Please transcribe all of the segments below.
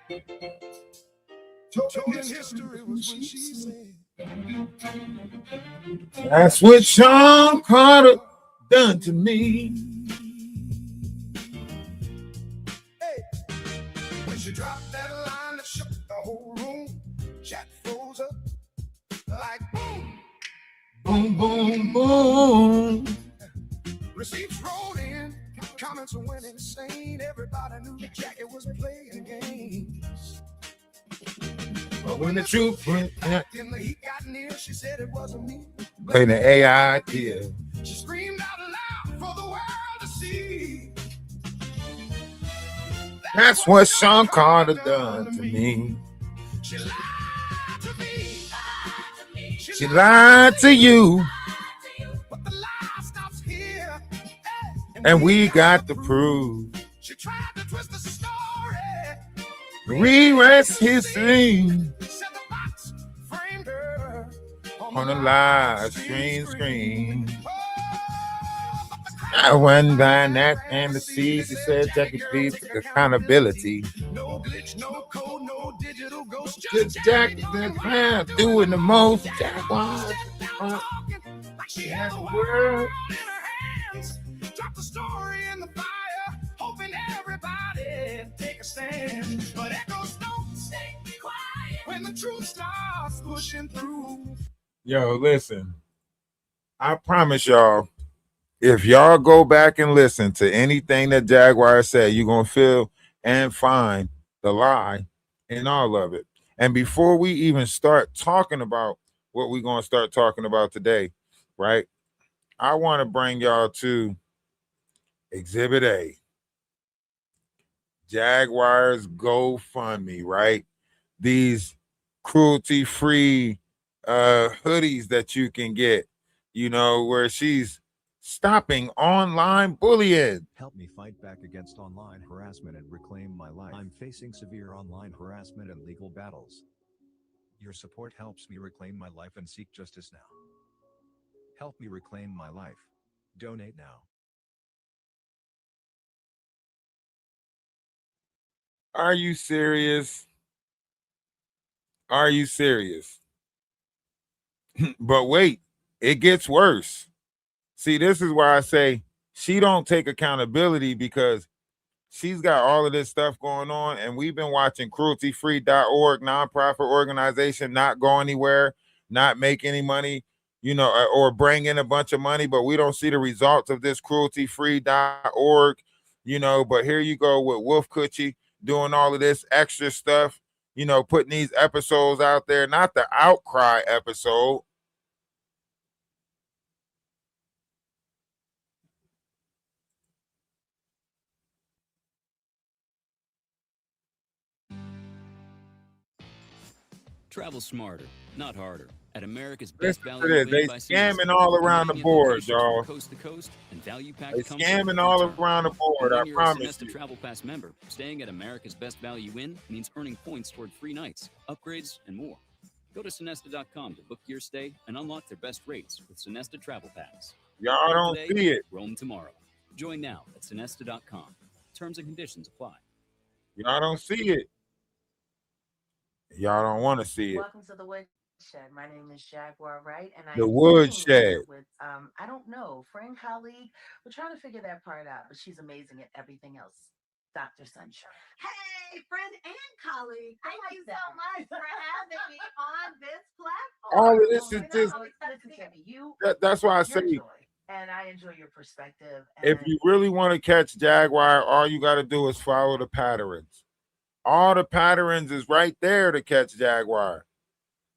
Told in history was when she said, That's what Sean Carter done to me. hey, when she dropped that line that shook the whole room, Jack froze up like boom. Boom, boom, boom. Receipts rolled in, comments went insane. Everybody knew Jackie was playing games. But when the truth went out, And the heat got near, she said it wasn't me. playing the AI deal. She screamed out loud for the world to see. That's what Sean Carter done to me. She lied to me. She lied to you, But the lie stops here. and we got to prove. She tried to twist the story. Rewrite history Said the box framed her on a live screen. Oh, but the I went by that and the seas. She said, Jackie, please take accountability. no glitch, no code, no digital ghost. Just Jackie, that man doing the most. Jaguar. Like she had the world World. in her hands. Drop the story in the fire, hoping everybody take a stand. But echoes don't stay quiet when the truth starts pushing through. Yo, listen. I promise y'all, if y'all go back and listen to anything that Jaguar said, you're going to feel and find the lie in all of it. And before we even start talking about what we're going to start talking about today, right? I want to bring y'all to Exhibit A. Jaguar's GoFundMe, right? These cruelty-free hoodies that you can get, you know, where she's stopping online bullying. Help me fight back against online harassment and reclaim my life. I'm facing severe online harassment and legal battles. Your support helps me reclaim my life and seek justice now. Help me reclaim my life. Donate now. Are you serious? Are you serious? But wait, it gets worse. See, this is why I say she don't take accountability, because she's got all of this stuff going on, and we've been watching crueltyfree.org, nonprofit organization, not go anywhere, not make any money, you know, or bring in a bunch of money, but we don't see the results of this crueltyfree.org, you know. But here you go with Wolf Coochie doing all of this extra stuff, you know, putting these episodes out there, not the outcry episode. Travel smarter, not harder. At America's Best Listen to Value this. They Inn by Siesta. scamming all around the Convenient board, locations from y'all. Coast to coast and value-packed They comfort scamming every all turn. around the board, And I when you're a promise Sonesta you. Travel Pass member, staying at America's Best Value Inn means earning points toward free nights, upgrades, and more. Go to Sonesta.com to book your stay and unlock their best rates with Sonesta Travel Pass. Y'all Go don't today, see it. roam tomorrow. Join now at Sonesta.com. Terms and conditions apply. Y'all don't see it. Y'all don't want to see it. Welcome to the Woodshed. My name is Jaguar, right? And The I'm Woodshed. sitting here with I don't know, friend, colleague. We're trying to figure that part out, but she's amazing at everything else. Dr. Sunshine. Hey, friend and colleague. I Thank like you that. so much for having me on this platform. All of this Oh is my just, God. Listen to me. that's why I You're say, joy, and I enjoy your perspective. if And you really want to catch Jaguar, all you got to do is follow the patterns. All the patterns is right there to catch Jaguar.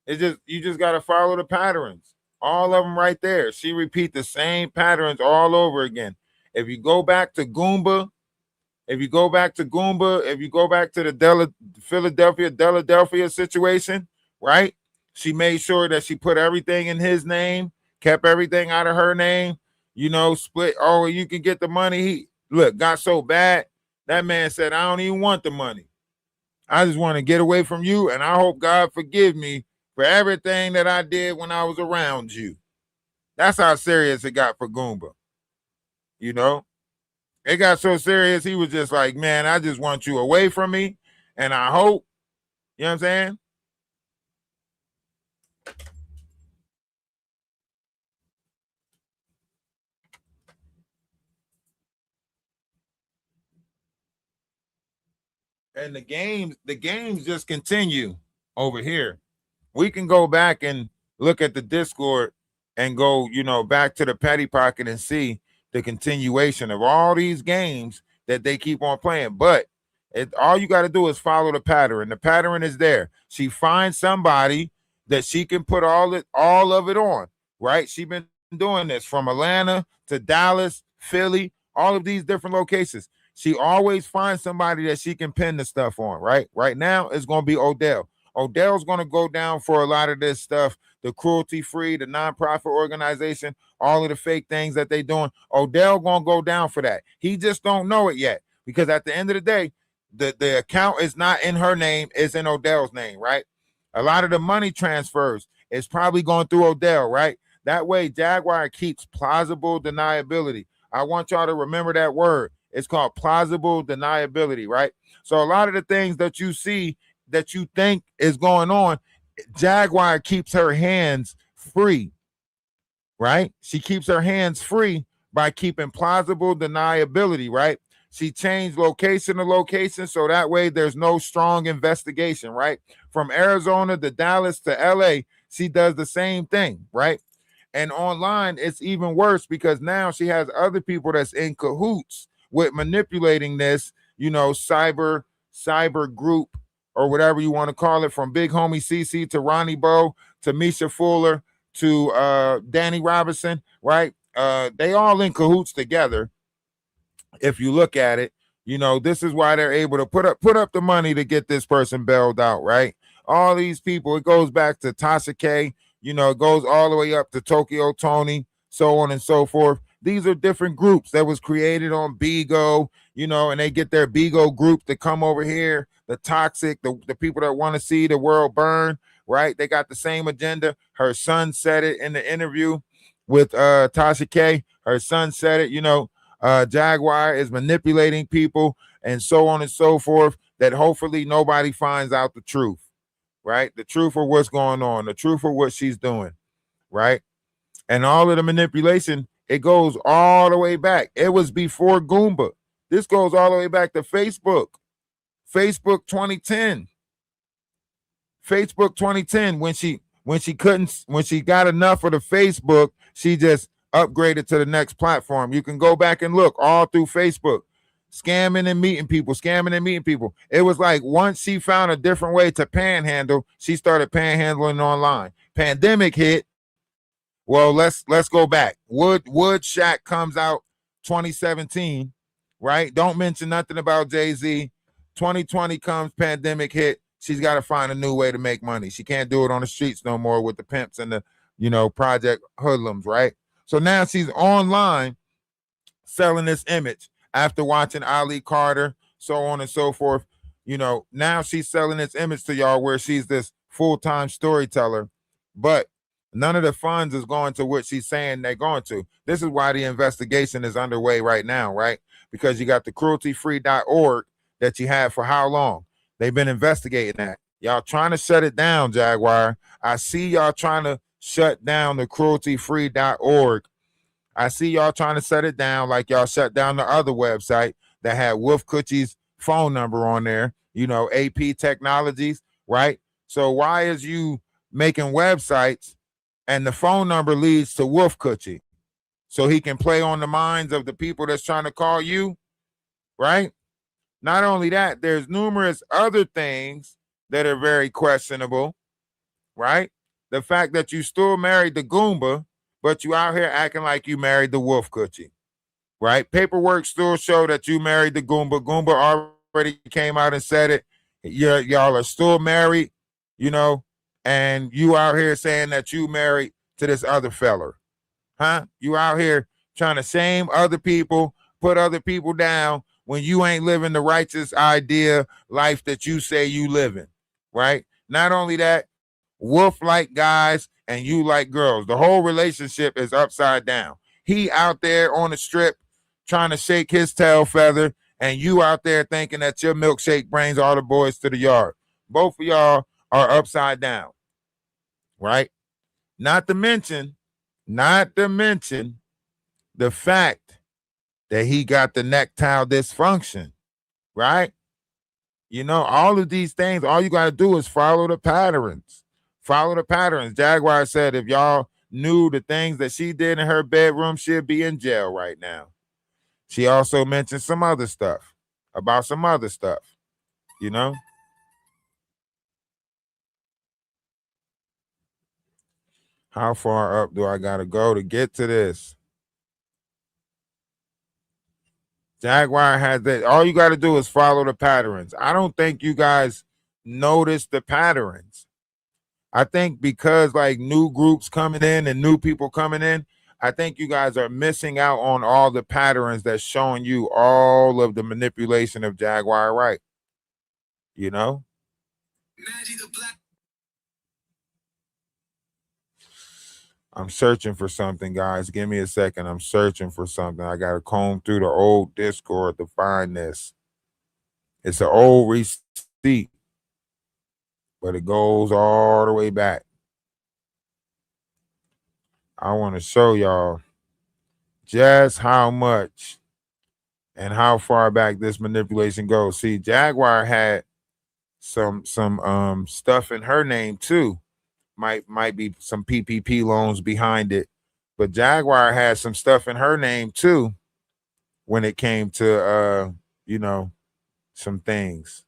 It's just, you just got to follow the patterns. All of them right there. She repeat the same patterns all over again. If you go back to Goomba, if you go back to the Philadelphia situation, right? She made sure that she put everything in his name, kept everything out of her name, you know, split. Oh, you can get the money. He got so bad. That man said, I don't even want the money. I just want to get away from you, and I hope God forgive me for everything that I did when I was around you. That's how serious it got for Goomba. You know? It got so serious, he was just like, man, I just want you away from me, And I hope, you know what I'm saying? And the games just continue over here. We can go back and look at the Discord and go, back to the Petty Pocket and see the continuation of all these games that they keep on playing. But all you got to do is follow the pattern. The pattern is there. She finds somebody that she can put all of it on, right? She's been doing this from Atlanta to Dallas, Philly, all of these different locations. She always finds somebody that she can pin the stuff on, right? Right now, it's going to be Odell. Odell's going to go down for a lot of this stuff, the cruelty-free, the nonprofit organization, all of the fake things that they doing. Odell going to go down for that. He just don't know it yet because at the end of the day, the account is not in her name, it's in Odell's name, right? A lot of the money transfers is probably going through Odell, right? That way, Jaguar keeps plausible deniability. I want y'all to remember that word. It's called plausible deniability, right? So a lot of the things that you see that you think is going on, Jaguar keeps her hands free, right? She keeps her hands free by keeping plausible deniability, right? She changed location to location so that way there's no strong investigation, right? From Arizona to Dallas to LA, she does the same thing, right? And online, it's even worse because now she has other people that's in cahoots with manipulating this, cyber group or whatever you want to call it, from Big Homie CC to Ronnie Bo to Misha Fuller to Danny Robinson, right? They all in cahoots together. If you look at it, this is why they're able to put up the money to get this person bailed out, right? All these people, it goes back to Tasha K, it goes all the way up to Tokyo Tony, so on and so forth. These are different groups that was created on Bigo, and they get their Bigo group to come over here, the toxic, the people that want to see the world burn, right? They got the same agenda. Her son said it in the interview with Tasha K. Her son said it, Jaguar is manipulating people and so on and so forth, that hopefully nobody finds out the truth, right? The truth of what's going on, the truth of what she's doing, right? And all of the manipulation, it goes all the way back. It was before Goomba. This goes all the way back to Facebook. Facebook 2010. Facebook 2010, when she got enough of the Facebook, she just upgraded to the next platform. You can go back and look all through Facebook. Scamming and meeting people. It was like once she found a different way to panhandle, she started panhandling online. Pandemic hit. Well, let's go back. Wood Shack comes out 2017, right? Don't mention nothing about Jay-Z. 2020 comes, pandemic hit. She's got to find a new way to make money. She can't do it on the streets no more with the pimps and the project hoodlums, right? So now she's online selling this image after watching Ali Carter, so on and so forth. Now she's selling this image to y'all where she's this full-time storyteller, but none of the funds is going to what she's saying they're going to. This is why the investigation is underway right now, right? Because you got the crueltyfree.org that you had for how long? They've been investigating that. Y'all trying to shut it down, Jaguar. I see y'all trying to shut down the crueltyfree.org. I see y'all trying to shut it down like y'all shut down the other website that had Wolf Coochie's phone number on there, AP Technologies, right? So why is you making websites and the phone number leads to Wolf Coochie? So he can play on the minds of the people that's trying to call you, right? Not only that, there's numerous other things that are very questionable, right? The fact that you still married the Goomba, but you out here acting like you married the Wolf Coochie, right? Paperwork still show that you married the Goomba. Goomba already came out and said it. Y'all are still married, and you out here saying that you married to this other feller, huh? You out here trying to shame other people, put other people down when you ain't living the righteous idea life that you say you living, right? Not only that, Wolf like guys and you like girls. The whole relationship is upside down. He out there on the strip trying to shake his tail feather, and you out there thinking that your milkshake brings all the boys to the yard. Both of y'all are upside down, right? Not to mention, not to mention the fact that he got the necktie dysfunction, right? You know, all of these things, all you got to do is follow the patterns. Follow the patterns. Jaguar said if y'all knew the things that she did in her bedroom, she'd be in jail right now. She also mentioned some other stuff about some other stuff, you know? How far up do I got to go to get to this? Jaguar has that. All you got to do is follow the patterns. I don't think you guys notice the patterns. I think because like new groups coming in and new people coming in, I think you guys are missing out on all the patterns that's showing you all of the manipulation of Jaguar right. You know? I'm searching for something, guys. Give me a second. I'm searching for something. I got to comb through the old Discord to find this. It's an old receipt, but it goes all the way back. I want to show y'all just how much and how far back this manipulation goes. See, Jaguar had some stuff in her name too. Might be some PPP loans behind it, but Jaguar had some stuff in her name too when it came to you know, some things.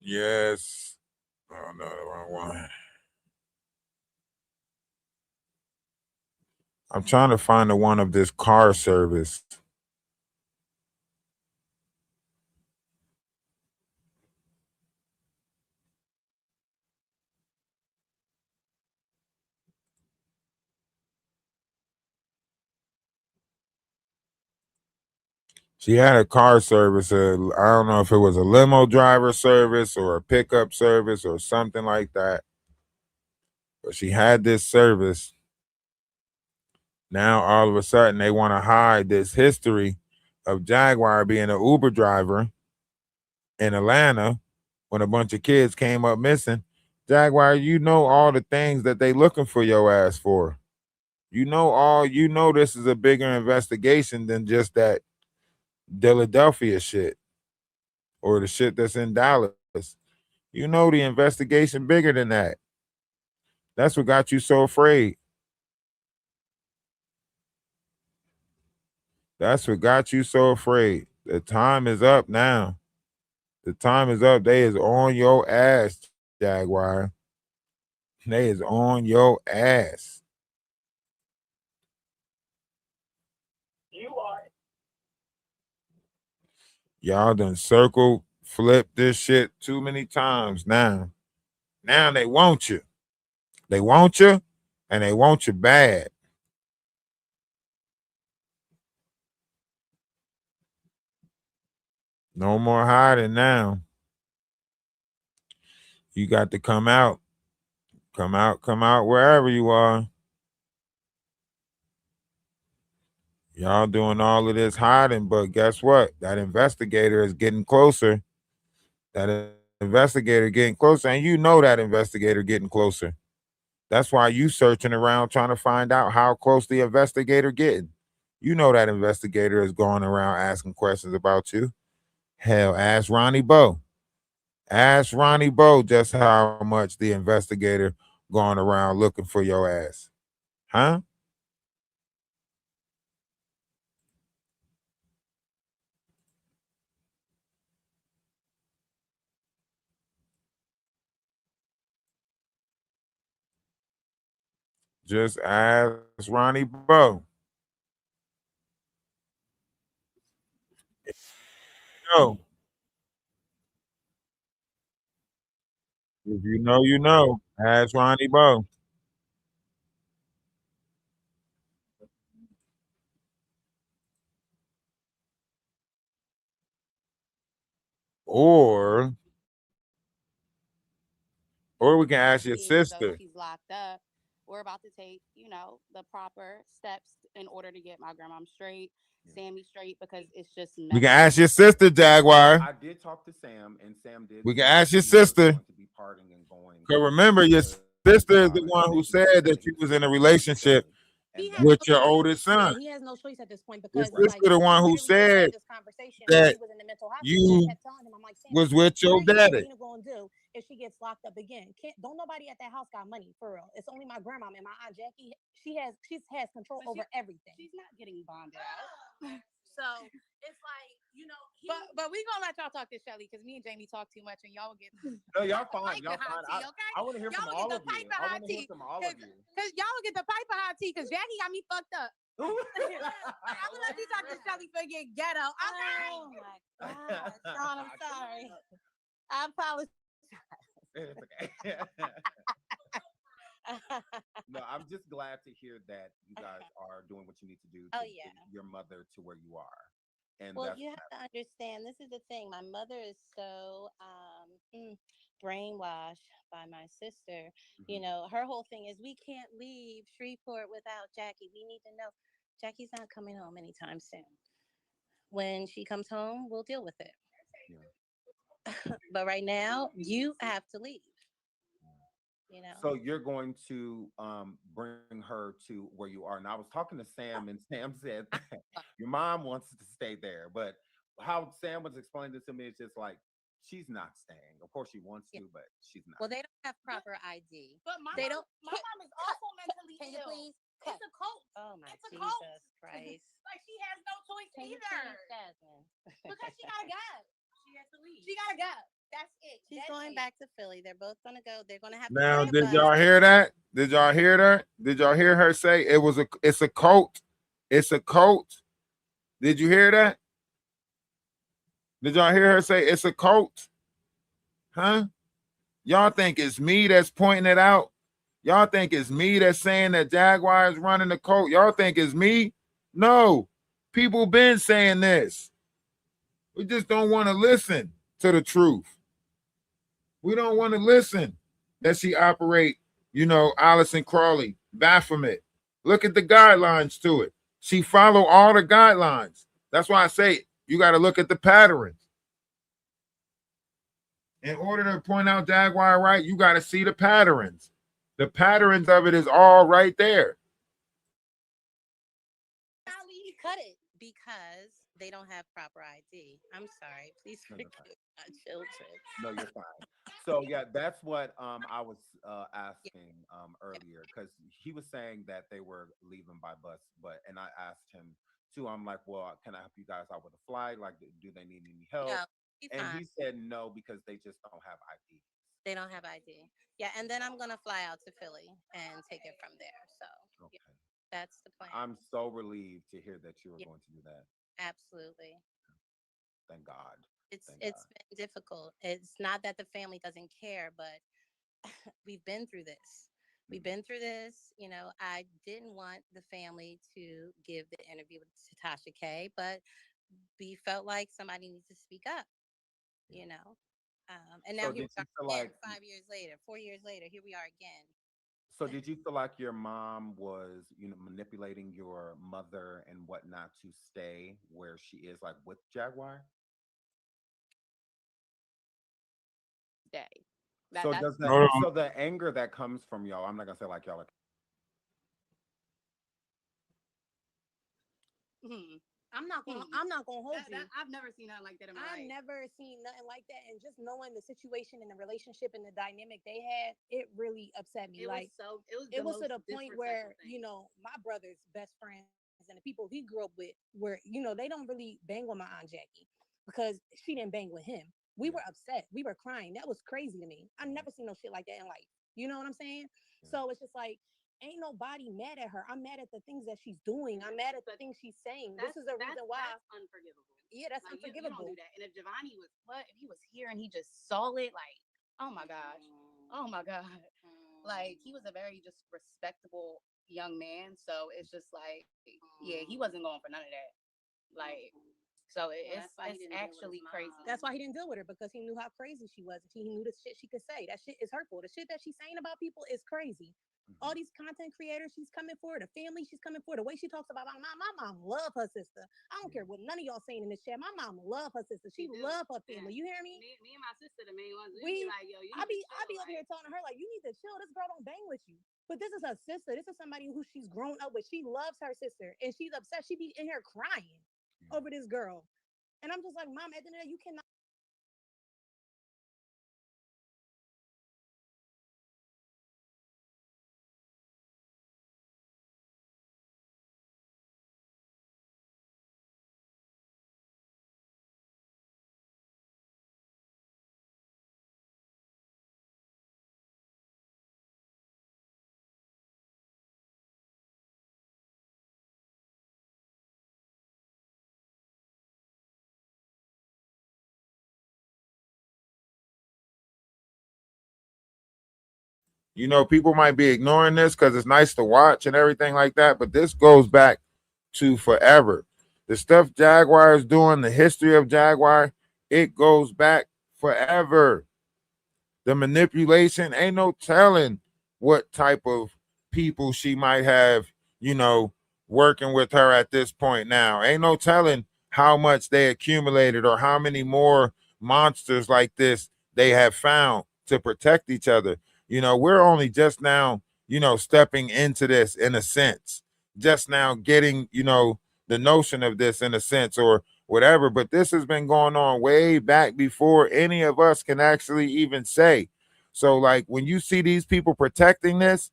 Yes. Oh no, the wrong one. I'm trying to find the one of this car service. She had a car service. I don't know if it was a limo driver service or a pickup service or something like that. But she had this service. Now all of a sudden they want to hide this history of Jaguar being an Uber driver in Atlanta when a bunch of kids came up missing. Jaguar, you know all the things that they looking for your ass for. You know this is a bigger investigation than just that Philadelphia shit or the shit that's in Dallas. You know the investigation bigger than that. That's what got you so afraid. That's what got you so afraid. The time is up now. The time is up. They is on your ass, Jaguar. They is on your ass. Y'all done circle, flip this shit too many times now. Now they want you. They want you, and they want you bad. No more hiding now. You got to come out. Come out wherever you are. Y'all doing all of this hiding, but guess what? That investigator is getting closer. That investigator getting closer, and you know that investigator getting closer. That's why you searching around trying to find out how close the investigator getting. You know that investigator is going around asking questions about you. Hell, ask Ronnie Bowe. Ask Ronnie Bowe just how much the investigator going around looking for your ass. Huh? Just ask Ronnie Bowe. No. If you know, you know. Ask Ronnie Bowe. or we can ask your Being as though sister. she's locked up, we're about to take, the proper steps in order to get my grandmom straight, Yeah. Sammy straight, because it's just We can never ask gonna your sister, Jaguar. I did talk to Sam, and Sam did We can say that ask your he was sister. going to be parting and going Cause remember, your to sister is the and one who making said sure that that he you was was in a taken care of relationship fully, He and has that's with no your choice. oldest son. Yeah, he has no choice at this point Your because it's like sister, the we one who literally just had said this conversation when that he was in the mental hospital. And I you kept telling him, I'm like, Sam, was with what your are you and daddy. Gina gonna do if she gets locked up again? Don't nobody at that house got money for real. It's only my grandma and my aunt Jackie. She has control over everything. She's not getting bonded out. So it's like, but we gonna let y'all talk to Shelly because me and Jamie talk too much and y'all will get no, y'all fine, piping y'all hot fine. tea, okay? I want to hear Y'all from will all get of the you. piping I hot want to hear tea from all of you. because y'all will get the piping hot tea because Jackie got me fucked up. I'm gonna let you talk to Shelly for your ghetto. Okay. Oh my god, Sean, I'm sorry. I apologize. It's okay. No, I'm just glad to hear that you guys are doing what you need to do to Oh get yeah. your mother to where you are, and Well, that's you have to understand. This is the thing. My mother is so brainwashed by my sister. mhm. Her whole thing is we can't leave Shreveport without Jackie. We need to know Jackie's not coming home anytime soon. When she comes home, we'll deal with it. Yeah. But right now, you have to leave. So you're going to bring her to where you are. And I was talking to Sam, and Sam said your mom wants to stay there, but how Sam was explaining this to me, it's just like she's not staying. Of course, she wants Yeah. to, but she's not. Well, they don't have proper ID. But my They mom, don't. my mom is also mentally Can you ill. please cut? It's a cult. Oh my It's a Jesus cult. Christ! Like she has no choice Can you either. please, Jasmine? Because she gotta go. She has to leave. She gotta go. That's it. She's That's going it. back to Philly. They're both gonna go. They're gonna have to Now, take a did bus. y'all hear that? Did y'all hear that? Did y'all hear her say it's a cult? It's a cult. Did you hear that? Did y'all hear her say it's a cult? Huh? Y'all think it's me that's pointing it out? Y'all think it's me that's saying that Jaguar is running the cult? Y'all think it's me? No. People been saying this. We just don't want to listen to the truth. We don't want to listen that she operate, Allison Crawley, Baphomet. Look at the guidelines to it. She follow all the guidelines. That's why I say you got to look at the patterns. In order to point out Jaguar right, you got to see the patterns. The patterns of it is all right there. Cut it because they don't have proper ID. I'm sorry. Please No, forgive you're fine. my children. No, you're fine. So yeah, that's what I was Yeah. asking earlier because he was saying that they were leaving by bus, and I asked him too. I'm like, well, can I help you guys out with a flight? Like, do they need any help? No, be And fine. he said no because they just don't have ID. They don't have ID. Yeah, and then I'm gonna fly out to Philly and take it from there. So yeah, Okay. that's the plan. I'm so relieved to hear that you were Yeah, going to do that. absolutely. Thank God. It's Thank it's God. been difficult. It's not that the family doesn't care, but we've been through this. We've Mhm. been through this. I didn't want the family to give the interview to Tasha K, but we felt like somebody needs to speak up, Yeah. you know. And now So here did we you are feel again, like 5 years later, 4 years later, here we are again. so did you feel like your mom was, manipulating your mother and whatnot to stay where she is, like with Jaguar? Day. So That's does the Hold on. so the anger that comes from y'all, I'm not gonna say like y'all are hmm. I'm not gonna hold you. I've never seen nothing like that in my I life. never seen nothing like that, and just knowing the situation and the relationship and the dynamic they had, it really upset me. Like It it was was the to most the point disrespectful where thing. my brother's best friends and the people he grew up with were they don't really bang with my aunt Jackie because she didn't bang with him. We yeah, were upset. We were crying. That was crazy to me. I mhm, never seen no shit like that in life. You know what I'm saying? yeah, So it's just like ain't nobody mad at her. I'm mad at the things that she's doing. I'm mad at the But things she's saying. This is a reason why. that's unforgivable. Yeah, that's Like you don't unforgivable. do that. And if Giovanni was what if he was here and he just saw it, like, oh my gosh, oh my god, like he was a very just respectable young man. So it's just like, yeah, he wasn't going for none of that. Like So That's why he it's didn't deal with his actually mom. crazy. That's why he didn't deal with her, because he knew how crazy she was. He knew the shit she could say. That shit is hurtful. The shit that she's saying about people is crazy. All these content creators she's coming for, the family she's coming for, the way she talks about my mom love her sister. I don't care what none of y'all saying in this chat. My mom love her sister. She love her family. You hear me? Me and my sister, the main ones, We, be like, yo, you I need be over here telling her like, you need to chill. This girl don't bang with you. But this is her sister. This is somebody who she's grown up with. She loves her sister, and she's upset. She be in here crying over this girl, and I'm just like, mom. At the end of the day, you cannot. You know, people might be ignoring this because it's nice to watch and everything like that, but this goes back to forever. The stuff Jaguar is doing, the history of Jaguar, it goes back forever. The manipulation, ain't no telling what type of people she might have, you know, working with her at this point now. Ain't no telling how much they accumulated or how many more monsters like this they have found to protect each other. You know, we're only just now, you know, stepping into this in a sense, just now getting, you know, the notion of this in a sense or whatever. But this has been going on way back before any of us can actually even say. So, like, when you see these people protecting this,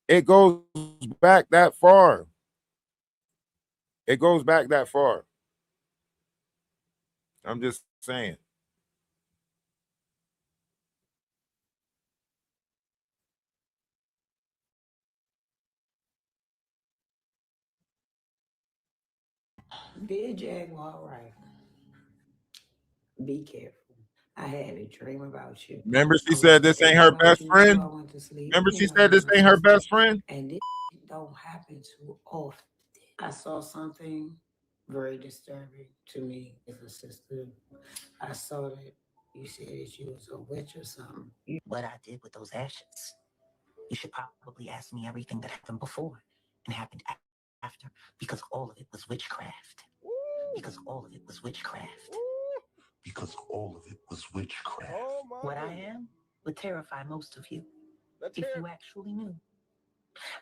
it goes back that far. It goes back that far. I'm just saying. Dear Jaguar, right? Be careful. I had a dream about you. Remember, I she said wasn't this ain't thinking her about best you before I friend. went to sleep. Remember, You she know, said you this my ain't her sister. best friend. And this don't happen too often. I saw something very disturbing to me as a sister. I saw that you said that you was a witch or something. What I did with those ashes. You should probably ask me everything that happened before and happened after, because all of it was witchcraft. Because all of it was witchcraft. Because all of it was witchcraft. What I am would terrify most of you if you actually knew.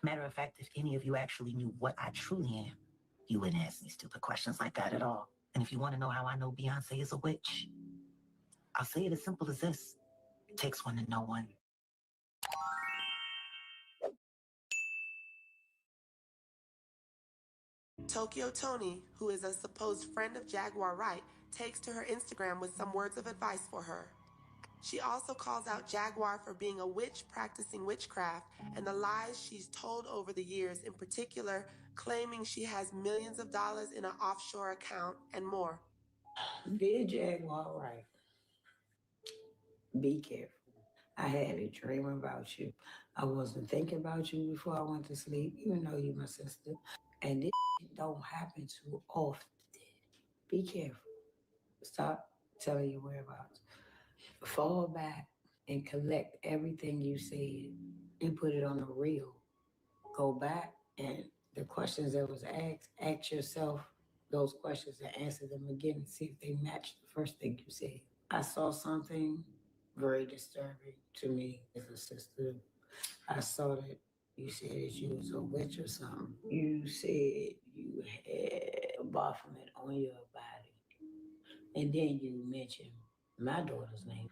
Matter of fact, if any of you actually knew what I truly am, you wouldn't ask me stupid questions like that at all. And if you want to know how I know Beyonce is a witch, I'll say it as simple as this: it takes one to know one. Tokyo Tony, who is a supposed friend of Jaguar Wright, takes to her Instagram with some words of advice for her. She also calls out Jaguar for being a witch practicing witchcraft and the lies she's told over the years, in particular, claiming she has millions of dollars in an offshore account and more. Dear Jaguar, right? Be careful. I had a dream about you. I wasn't thinking about you before I went to sleep, even though you my sister. And this don't happen too often. Be careful. Stop telling your whereabouts. Fall back and collect everything you said and put it on a reel. Go back and the questions that was asked, ask yourself those questions and answer them again and see if they match the first thing you said. I saw something very disturbing to me as a sister. I saw that you said that you was a witch or something. You said you had a Baphomet on your body. And then you mentioned my daughter's name.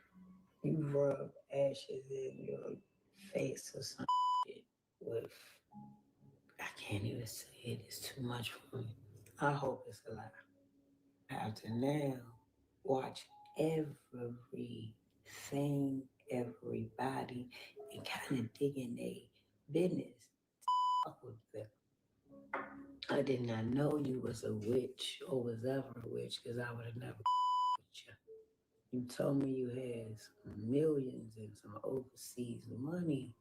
You rub ashes in your face or something with, I can't even say it, it's too much for me. I hope it's a lie. I have to now watch everything, everybody, and kind of dig in their business. Fuck with them. I did not know you was a witch or was ever a witch because I would have never with you. You told me you had some millions and some overseas money.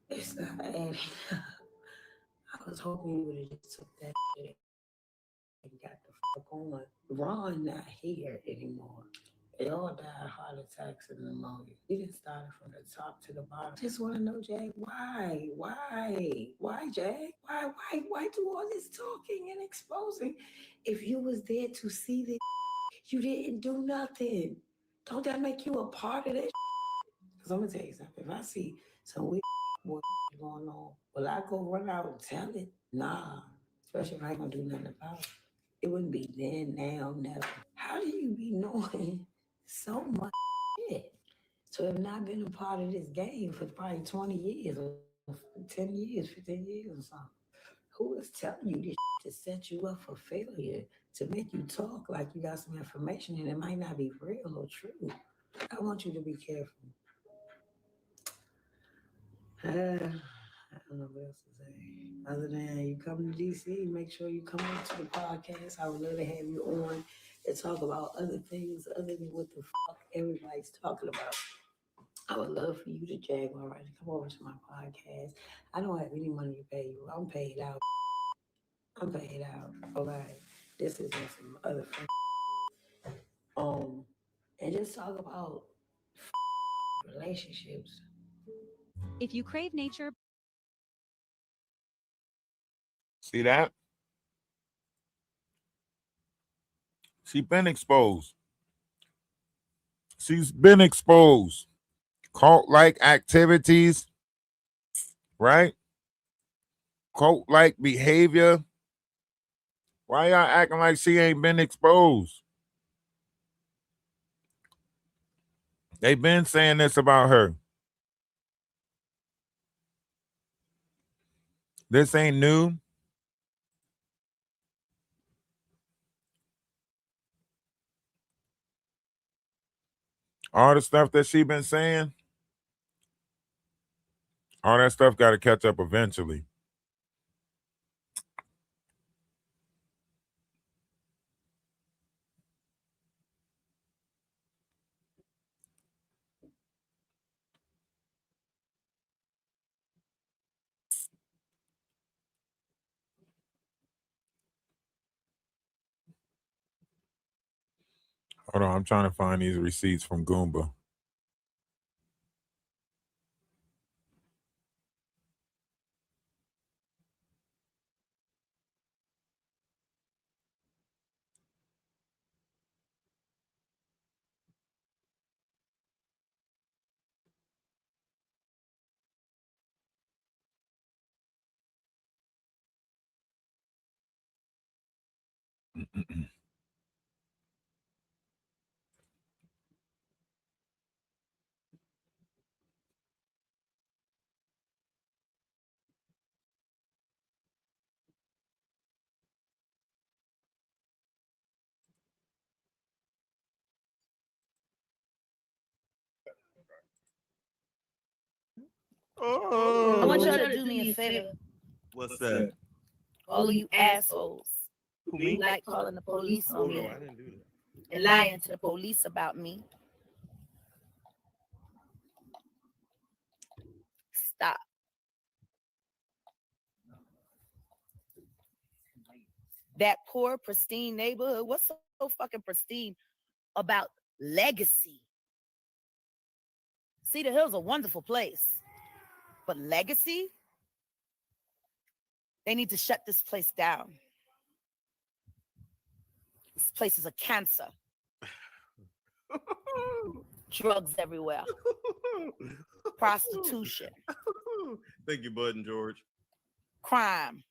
It's not adding up. I was hoping you would have just took that shit got the fuck on. Ron not here anymore. They all died heart attacks and pneumonia. We didn't start it from the top to the bottom. Just want to know, Jag, why? Why, Jag? Why do all this talking and exposing? If you was there to see this, you didn't do nothing. Don't that make you a part of this? Because I'm going to tell you something. If I see some weird boy going on, will I go run out and tell it? Nah. Especially if I ain't going to do nothing about it. It wouldn't be then, now, never. How do you be knowing so much shit? So I've not been a part of this game for probably 20 years or 10 years, 15 years or something. Who is telling you this shit to set you up for failure, to make you talk like you got some information and it might not be real or true? I want you to be careful. I don't know what else to say. Other than you come to DC, make sure you come on to the podcast. I would love to have you on and talk about other things other than what the fuck everybody's talking about. I would love for you to Jaguar right to come over to my podcast. I don't have any money to pay you. I'm paid out. I'm paid out. Okay. This is some other and just talk about relationships. If you crave nature, See that? She's been exposed. She's been exposed. Cult-like activities, right? Cult-like behavior. Why y'all acting like she ain't been exposed? They've been saying this about her. This ain't new. All the stuff that she been saying, all that stuff got to catch up eventually. Hold on, I'm trying to find these receipts from Goomba. I want y'all to do me a favor. What's that? All of you assholes Who, who me? like calling the police Oh, on no, me I didn't do that. and lying to the police about me. Stop. That poor, pristine neighborhood. What's so fucking pristine about legacy? Cedar Hill's a wonderful place, but legacy? They need to shut this place down. This place is a cancer. Drugs everywhere. Prostitution. Thank you, Bud and George. Crime.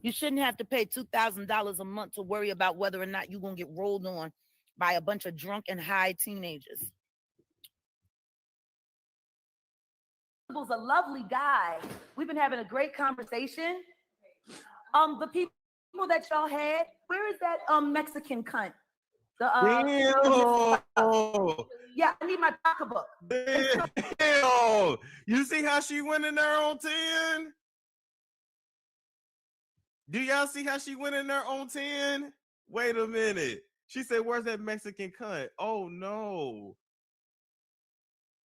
You shouldn't have to pay $2,000 a month to worry about whether or not you're going to get rolled on by a bunch of drunk and high teenagers. Was a lovely guy. We've been having a great conversation. The people that y'all had, where is that Mexican cunt? Damn. Yeah, I need my pocketbook. Damn. You see how she went in there on 10? Do y'all see how she went in there on 10? Wait a minute. She said, where's that Mexican cunt? Oh, no.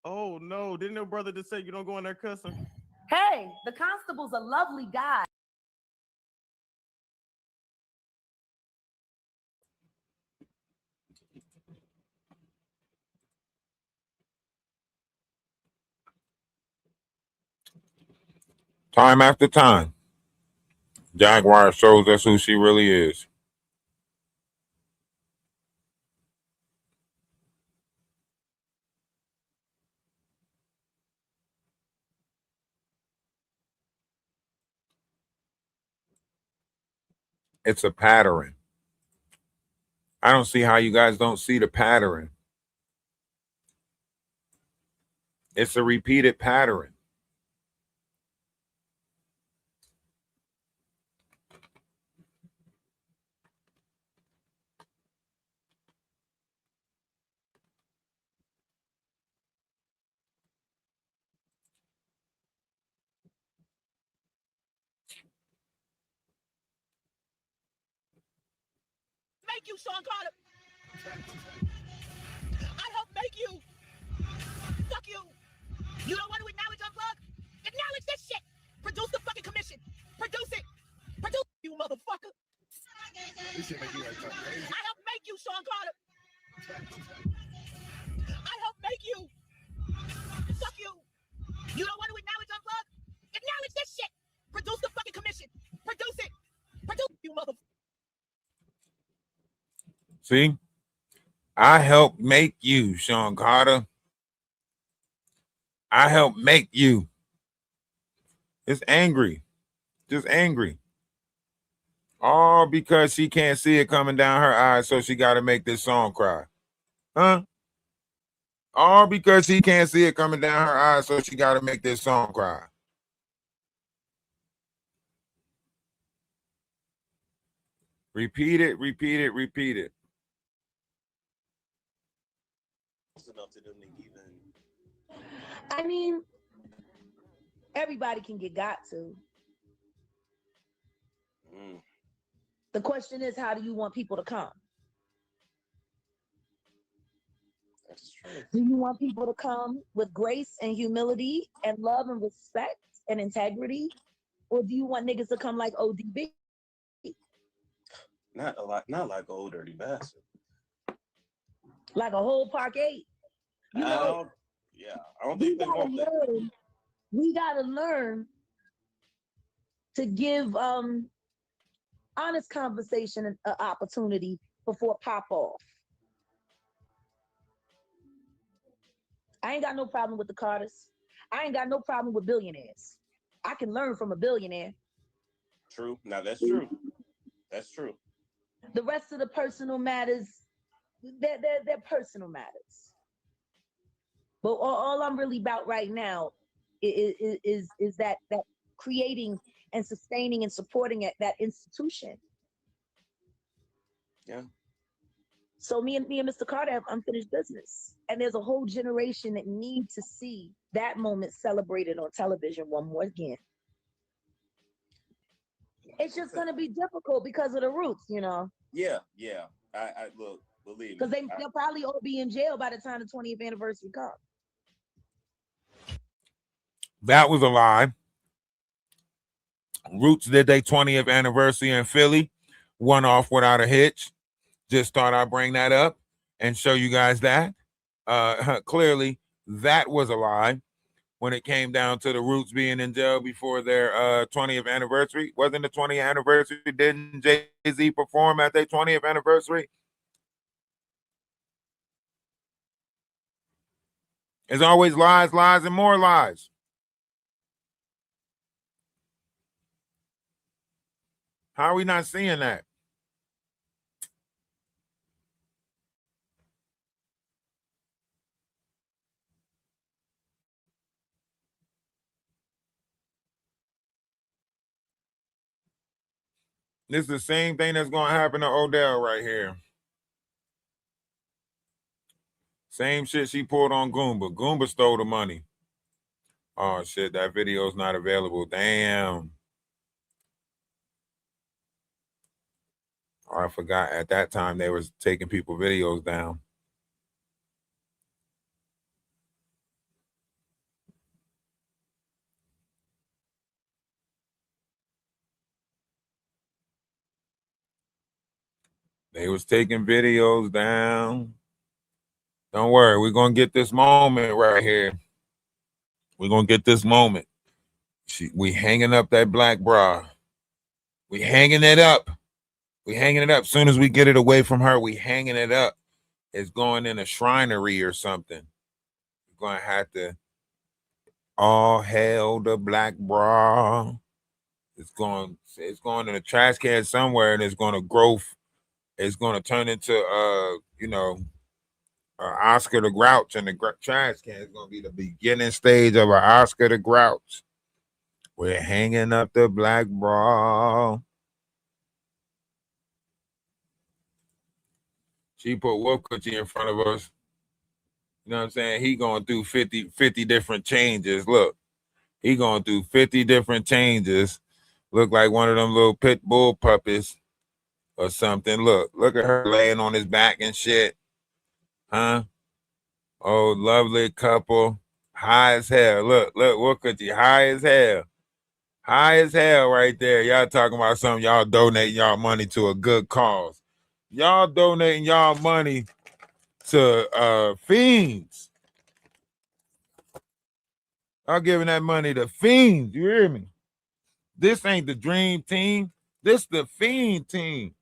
Oh, no. Didn't your brother just say you don't go in there cussing? Hey, the constable's a lovely guy. Time after time, Jaguar shows us who she really is. It's a pattern. I don't see how you guys don't see the pattern. It's a repeated pattern. Make you, Sean Carter. I helped make you. Fuck you. You don't want to acknowledge unplug? Acknowledge this shit. Produce the fucking commission. Produce it. Produce you, motherfucker. This shit make you like something crazy. I helped make you, Sean Carter. I helped make you. Fuck you. You don't want to acknowledge unplug? Acknowledge this shit. Produce the fucking commission. Produce it. Produce you, motherfucker. See? I helped make you, Sean Carter. I helped make you. It's angry. Just angry. All because she can't see it coming down her eyes, so she got to make this song cry. Huh? All because she can't see it coming down her eyes, so she got to make this song cry. Repeat it, repeat it, repeat it. I mean, everybody can get got to. The question is, how do you want people to come? That's true. Do you want people to come with grace and humility and love and respect and integrity? Or do you want niggas to come like ODB? Not like old dirty bastard. Like a whole Park 8. You know, I don't think they want that. We gotta learn to give honest conversation an opportunity before pop off. I ain't got no problem with the Carters. I ain't got no problem with billionaires. I can learn from a billionaire. True. Now that's true. That's true. The rest of the personal matters, they're personal matters. But all I'm really about right now is that creating and sustaining and supporting that institution. Yeah. So me and Mr. Carter have unfinished business. And there's a whole generation that need to see that moment celebrated on television one more again. It's just gonna be difficult because of the roots, you know. Yeah. I look, believe me. Because they'll probably all be in jail by the time the 20th anniversary comes. That was a lie. Roots did their 20th anniversary in Philly, went off without a hitch. Just thought I'd bring that up and show you guys that. Clearly, that was a lie when it came down to the Roots being in jail before their 20th anniversary. Wasn't the 20th anniversary? Didn't Jay-Z perform at their 20th anniversary? There's always lies, lies, and more lies. How are we not seeing that? This is the same thing that's going to happen to Odell right here. Same shit she pulled on Goomba. Goomba stole the money. Oh, shit, that video's not available. Damn. Oh, I forgot at that time they was taking people videos down. They was taking videos down. Don't worry, we're going to get this moment right here. We're going to get this moment. We hanging up that black bra. We hanging it up. We hanging it up. As soon as we get it away from her, we hanging it up. It's going in a shrinery or something. We're gonna have to all hail the black bra. It's going in a trash can somewhere, and it's gonna grow. It's gonna turn into Oscar the Grouch, and the trash can is gonna be the beginning stage of an Oscar the Grouch. We're hanging up the black bra. She put Wolf Coochie in front of us. You know what I'm saying? He going through 50 different changes. Look, he going through 50 different changes. Look like one of them little pit bull puppies or something. Look at her laying on his back and shit. Huh? Oh, lovely couple. High as hell. Look, Wolf Coochie, high as hell. High as hell right there. Y'all talking about something. Y'all donating y'all money to a good cause. Y'all donating y'all money to fiends. Y'all giving that money to fiends. You hear me? This ain't the dream team. This the fiend team.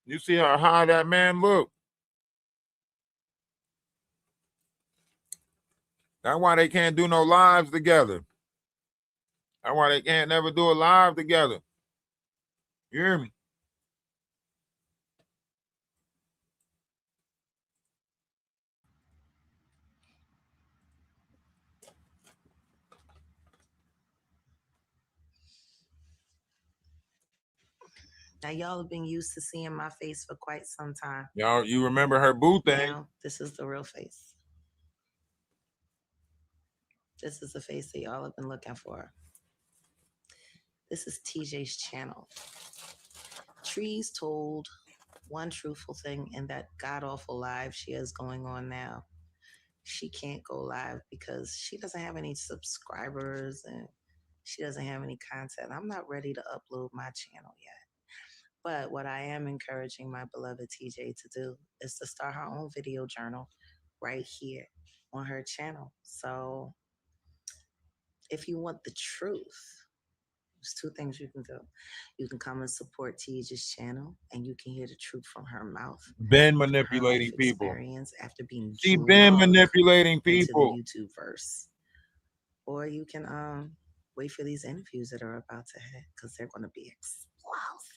You see how high that man look? That's why they can't do no lives together. That's why they can't never do a live together. You hear me? Now y'all have been used to seeing my face for quite some time. Y'all, you remember her boo thing? Now this is the real face. This is the face that y'all have been looking for. This is TJ's channel. Trees told one truthful thing in that god-awful live she has going on now. She can't go live because she doesn't have any subscribers and she doesn't have any content. I'm not ready to upload my channel yet. But what I am encouraging my beloved TJ to do is to start her own video journal right here on her channel. So if you want the truth, there's two things you can do. You can come and support Tia's channel, and you can hear the truth from her mouth. Been manipulating people. Experience after being she been manipulating people into the YouTube verse. Or you can wait for these interviews that are about to hit because they're going to be explosive.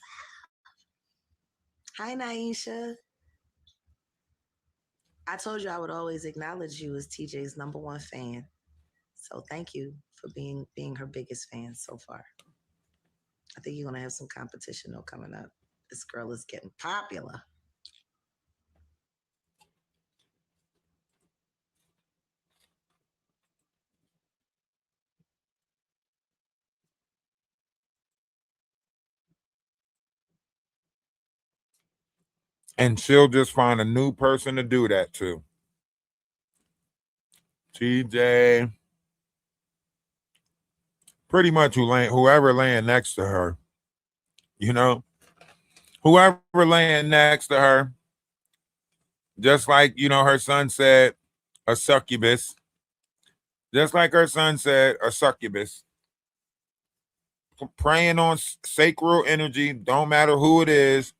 Hi, Naisha. I told you I would always acknowledge you as TJ's #1 fan. So thank you for being her biggest fan so far. I think you're going to have some competition though coming up. This girl is getting popular. and she'll just find a new person to do that to. TJ, pretty much whoever laying next to her, you know, whoever laying next to her, just like, you know, her son said, a succubus, just like her son said, a succubus, preying on sacral energy, don't matter who it is.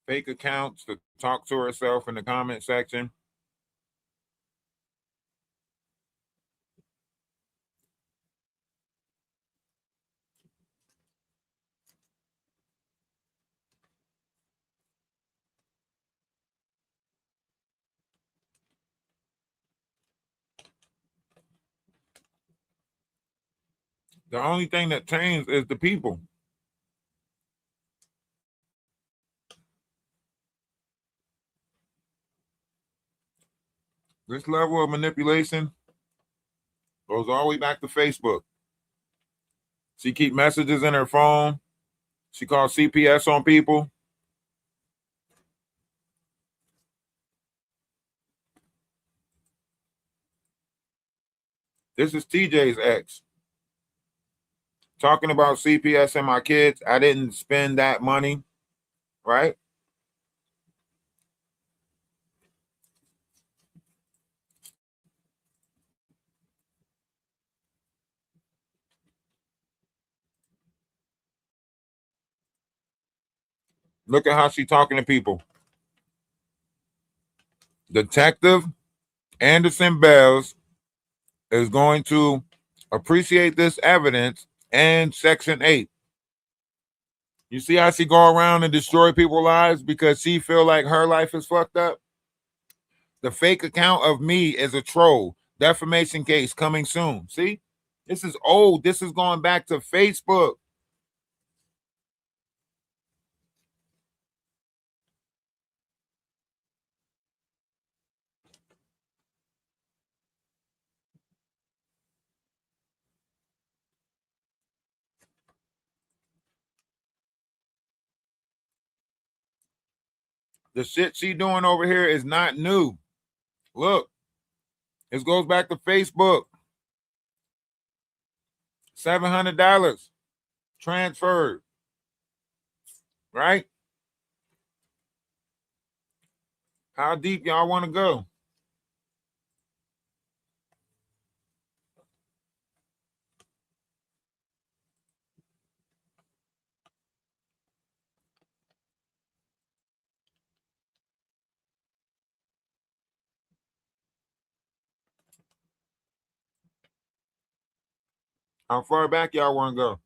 Fake accounts to talk to herself in the comment section. The only thing that changed is the people. This level of manipulation goes all the way back to Facebook. She keep messages in her phone. She calls CPS on people. This is TJ's ex. Talking about CPS and my kids. I didn't spend that money, right? Look at how she's talking to people. Detective Anderson Bells is going to appreciate this evidence and Section 8. You see how she go around and destroy people's lives because she feel like her life is fucked up? The fake account of me is a troll. Defamation case coming soon. See? This is old. This is going back to Facebook. The shit she doing over here is not new. Look, this goes back to Facebook. $700 transferred. Right? How deep y'all want to go? How far back y'all want to go?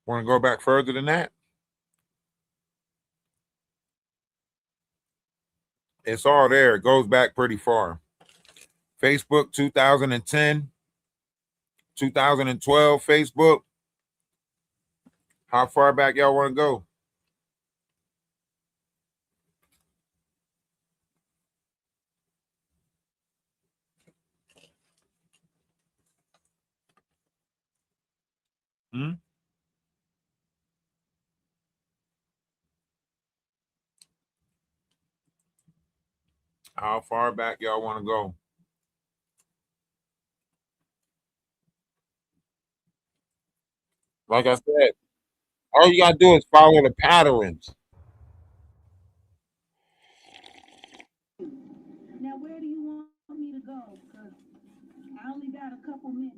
Want to go back further than that? It's all there. It goes back pretty far. Facebook 2010, 2012 Facebook. How far back y'all want to go? Hmm? How far back y'all want to go? Like I said, all you gotta do is follow the patterns. Now, where do you want me to go? Because I only got a couple minutes.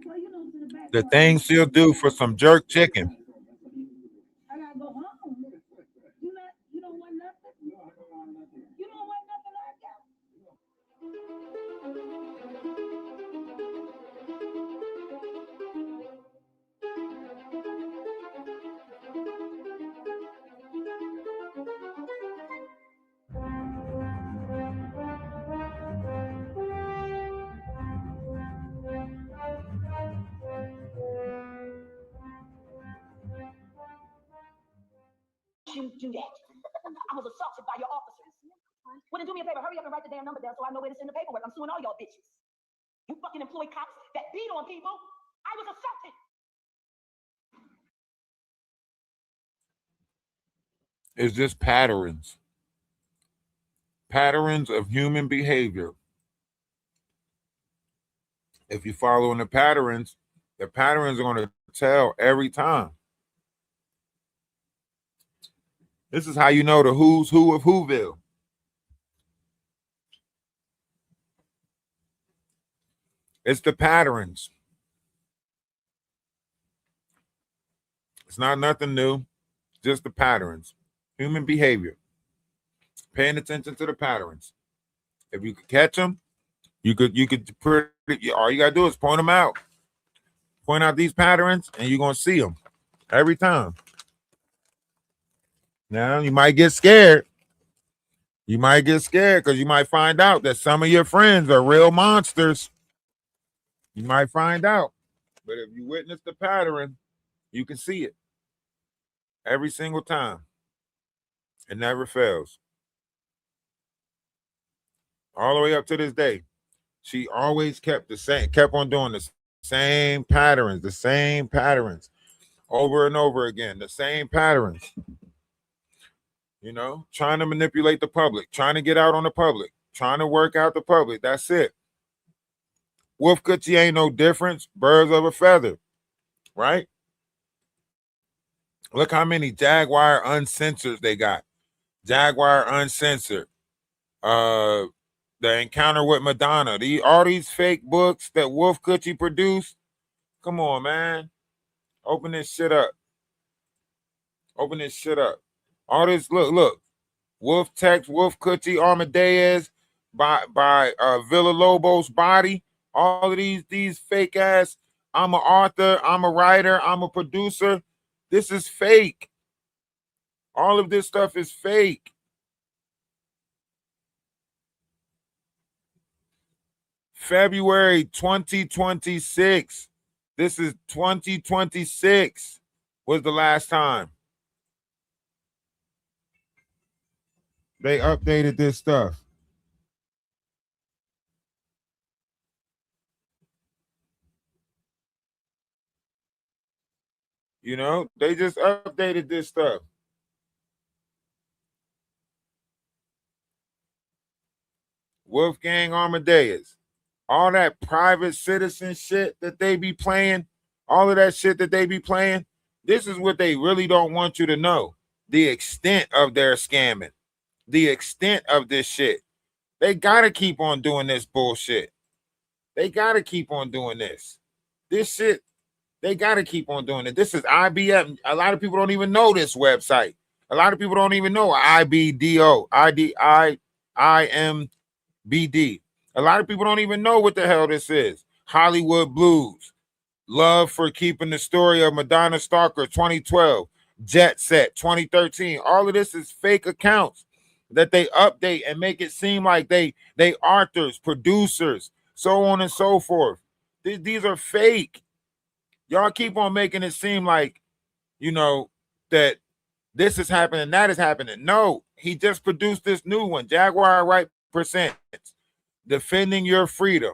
Well, you know, to the back The door. things she'll do for some jerk chicken. I gotta go home. You don't want nothing? You don't want nothing like that? You do that. I was assaulted by your officers. Well, then do me a favor. Hurry up and write the damn number down so I know where to send the paperwork. I'm suing all y'all bitches. You fucking employ cops that beat on people. I was assaulted. It's just patterns. Patterns of human behavior. If you follow in the patterns are going to tell every time. This is how you know the who's who of Whoville. It's the patterns. It's not nothing new, just the patterns. Human behavior. Paying attention to the patterns. If you could catch them, you could all you gotta do is point them out. Point out these patterns, and you're gonna see them. Every time. Now you might get scared. You might get scared because you might find out that some of your friends are real monsters. You might find out. But if you witness the pattern, you can see it every single time. It never fails. All the way up to this day. She always kept on doing the same patterns over and over again, the same patterns. You know, trying to manipulate the public, trying to get out on the public, trying to work out the public. That's it. Wolf Coochie ain't no difference. Birds of a feather, right? Look how many Jaguar uncensored they got. Jaguar uncensored. The Encounter with Madonna. All these fake books that Wolf Coochie produced. Come on, man. Open this shit up. Open this shit up. All this, look. Wolf Text, Wolf Coochie, Armadeus, by Villa Lobos Body. All of these fake ass. I'm an author, I'm a writer, I'm a producer. This is fake. All of this stuff is fake. February 2026. This is 2026 was the last time they updated this stuff. You know, they just updated this stuff. Wolfgang Amadeus. All that private citizen shit that they be playing, all of that shit that they be playing, this is what they really don't want you to know. The extent of their scamming. The extent of this shit. They gotta keep on doing this bullshit. They gotta keep on doing this. This shit, they gotta keep on doing it. This is IBM. A lot of people don't even know this website. A lot of people don't even know IBDO, IMBD. A lot of people don't even know what the hell this is. Hollywood Blues. Love for Keeping the Story of Madonna Stalker 2012. Jet Set 2013. All of this is fake accounts that they update and make it seem like they authors, producers, so on and so forth. These are fake. Y'all keep on making it seem like, you know, that this is happening, that is happening. No, he just produced this new one. Jaguar Right Presents Defending Your Freedom.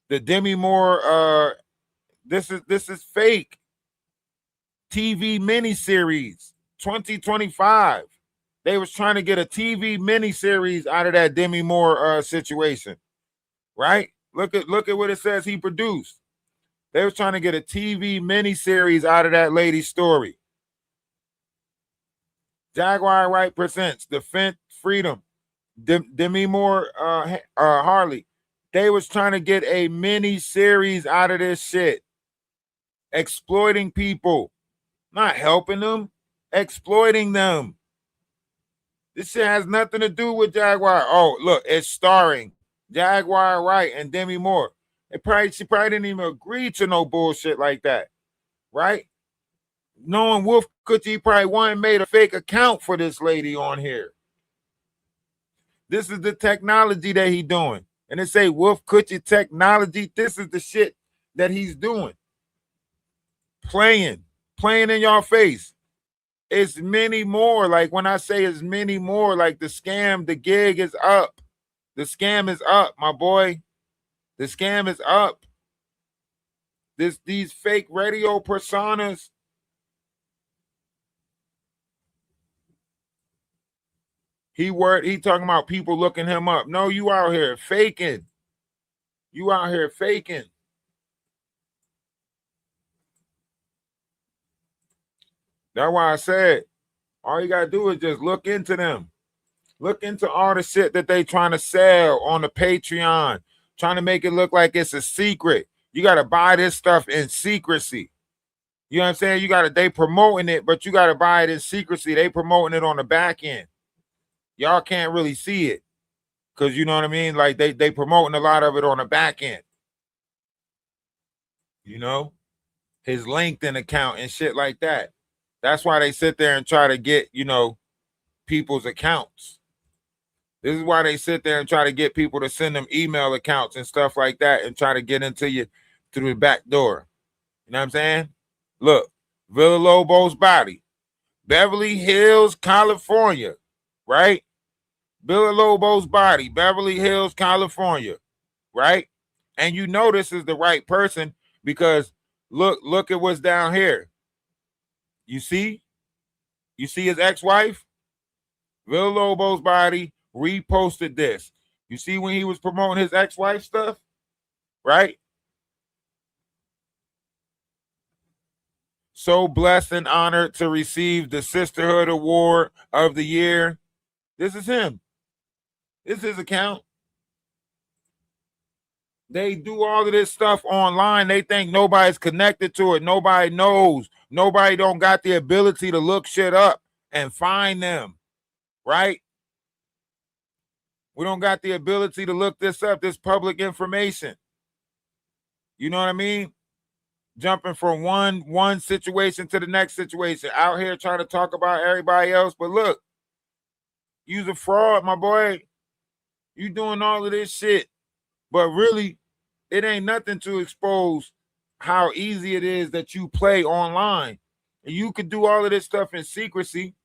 The Demi Moore, this is fake. TV miniseries 2025. They was trying to get a TV miniseries out of that Demi Moore situation, right? Look at what it says he produced. They was trying to get a TV miniseries out of that lady's story. Jaguar Right Presents Defend Freedom. Demi Moore, Harley. They was trying to get a mini series out of this shit, exploiting people, not helping them, exploiting them. This shit has nothing to do with Jaguar. Oh, look, it's starring Jaguar Wright and Demi Moore. She probably didn't even agree to no bullshit like that, right? Knowing Wolf Coochie probably made a fake account for this lady on here. This is the technology that he doing. And they say Wolf Coochie technology. This is the shit that he's doing. Playing in your face. It's many more. Like when I say it's many more, like the scam, the gig is up. The scam is up, my boy. The scam is up. These fake radio personas. He talking about people looking him up. No, you out here faking. You out here faking. That's why I said, all you got to do is just look into them. Look into all the shit that they trying to sell on the Patreon, trying to make it look like it's a secret. You got to buy this stuff in secrecy. You know what I'm saying? They promoting it, but you got to buy it in secrecy. They promoting it on the back end. Y'all can't really see it because you know what I mean? Like they promoting a lot of it on the back end. You know? His LinkedIn account and shit like that. That's why they sit there and try to get, you know, people's accounts. This is why they sit there and try to get people to send them email accounts and stuff like that and try to get into you through the back door. You know what I'm saying? Look, Villalobos body, Beverly Hills, California, right? Villalobos body, Beverly Hills, California, right? And you know this is the right person because look at what's down here. You see his ex-wife? Villalobos body reposted this. You see when he was promoting his ex-wife stuff, right? So blessed and honored to receive the Sisterhood Award of the Year. This is him. This is his account. They do all of this stuff online. They think nobody's connected to it. Nobody knows. Nobody don't got the ability to look shit up and find them, right? We don't got the ability to look this up, this public information. You know what I mean? Jumping from one situation to the next situation. Out here trying to talk about everybody else. But look, you's a fraud, my boy. You doing all of this shit. But really, it ain't nothing to expose how easy it is that you play online. And you could do all of this stuff in secrecy.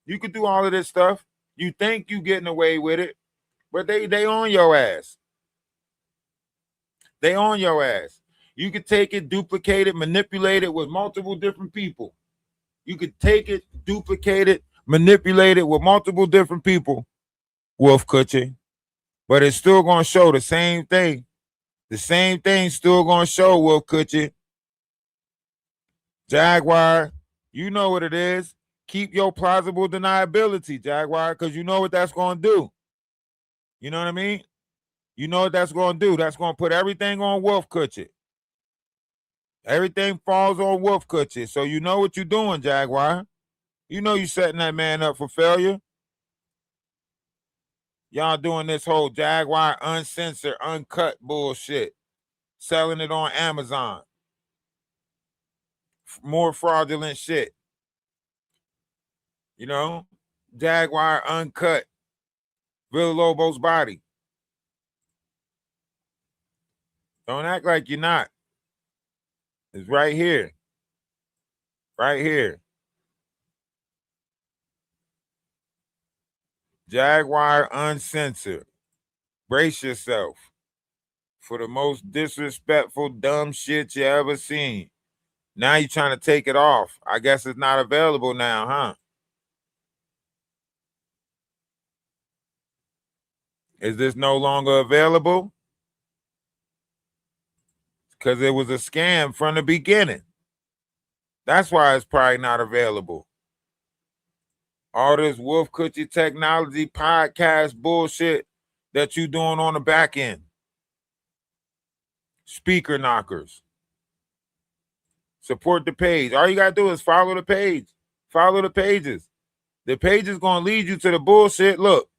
You could do all of this stuff. You think you getting away with it, but they on your ass. They on your ass. You could take it, duplicate it, manipulate it with multiple different people. You could take it, duplicate it, manipulate it with multiple different people, Wolf Coochie. But it's still going to show the same thing. The same thing still going to show, Wolf Coochie. Jaguar, you know what it is. Keep your plausible deniability, Jaguar, because you know what that's going to do. You know what I mean? You know what that's going to do. That's going to put everything on Wolf Coochie. Everything falls on Wolf Coochie. So you know what you're doing, Jaguar. You know you're setting that man up for failure. Y'all doing this whole Jaguar uncensored, uncut bullshit. Selling it on Amazon. More fraudulent shit. You know? Jaguar uncut. Villalobos body. Don't act like you're not. It's right here. Right here. Jaguar uncensored. Brace yourself for the most disrespectful, dumb shit you ever seen. Now you're trying to take it off. I guess it's not available now, huh? Is this no longer available? Because it was a scam from the beginning. That's why it's probably not available. All this Wolf Coochie technology podcast bullshit that you doing on the back end. Speaker knockers. Support the page. All you got to do is follow the page. Follow the pages. The page is going to lead you to the bullshit. Look,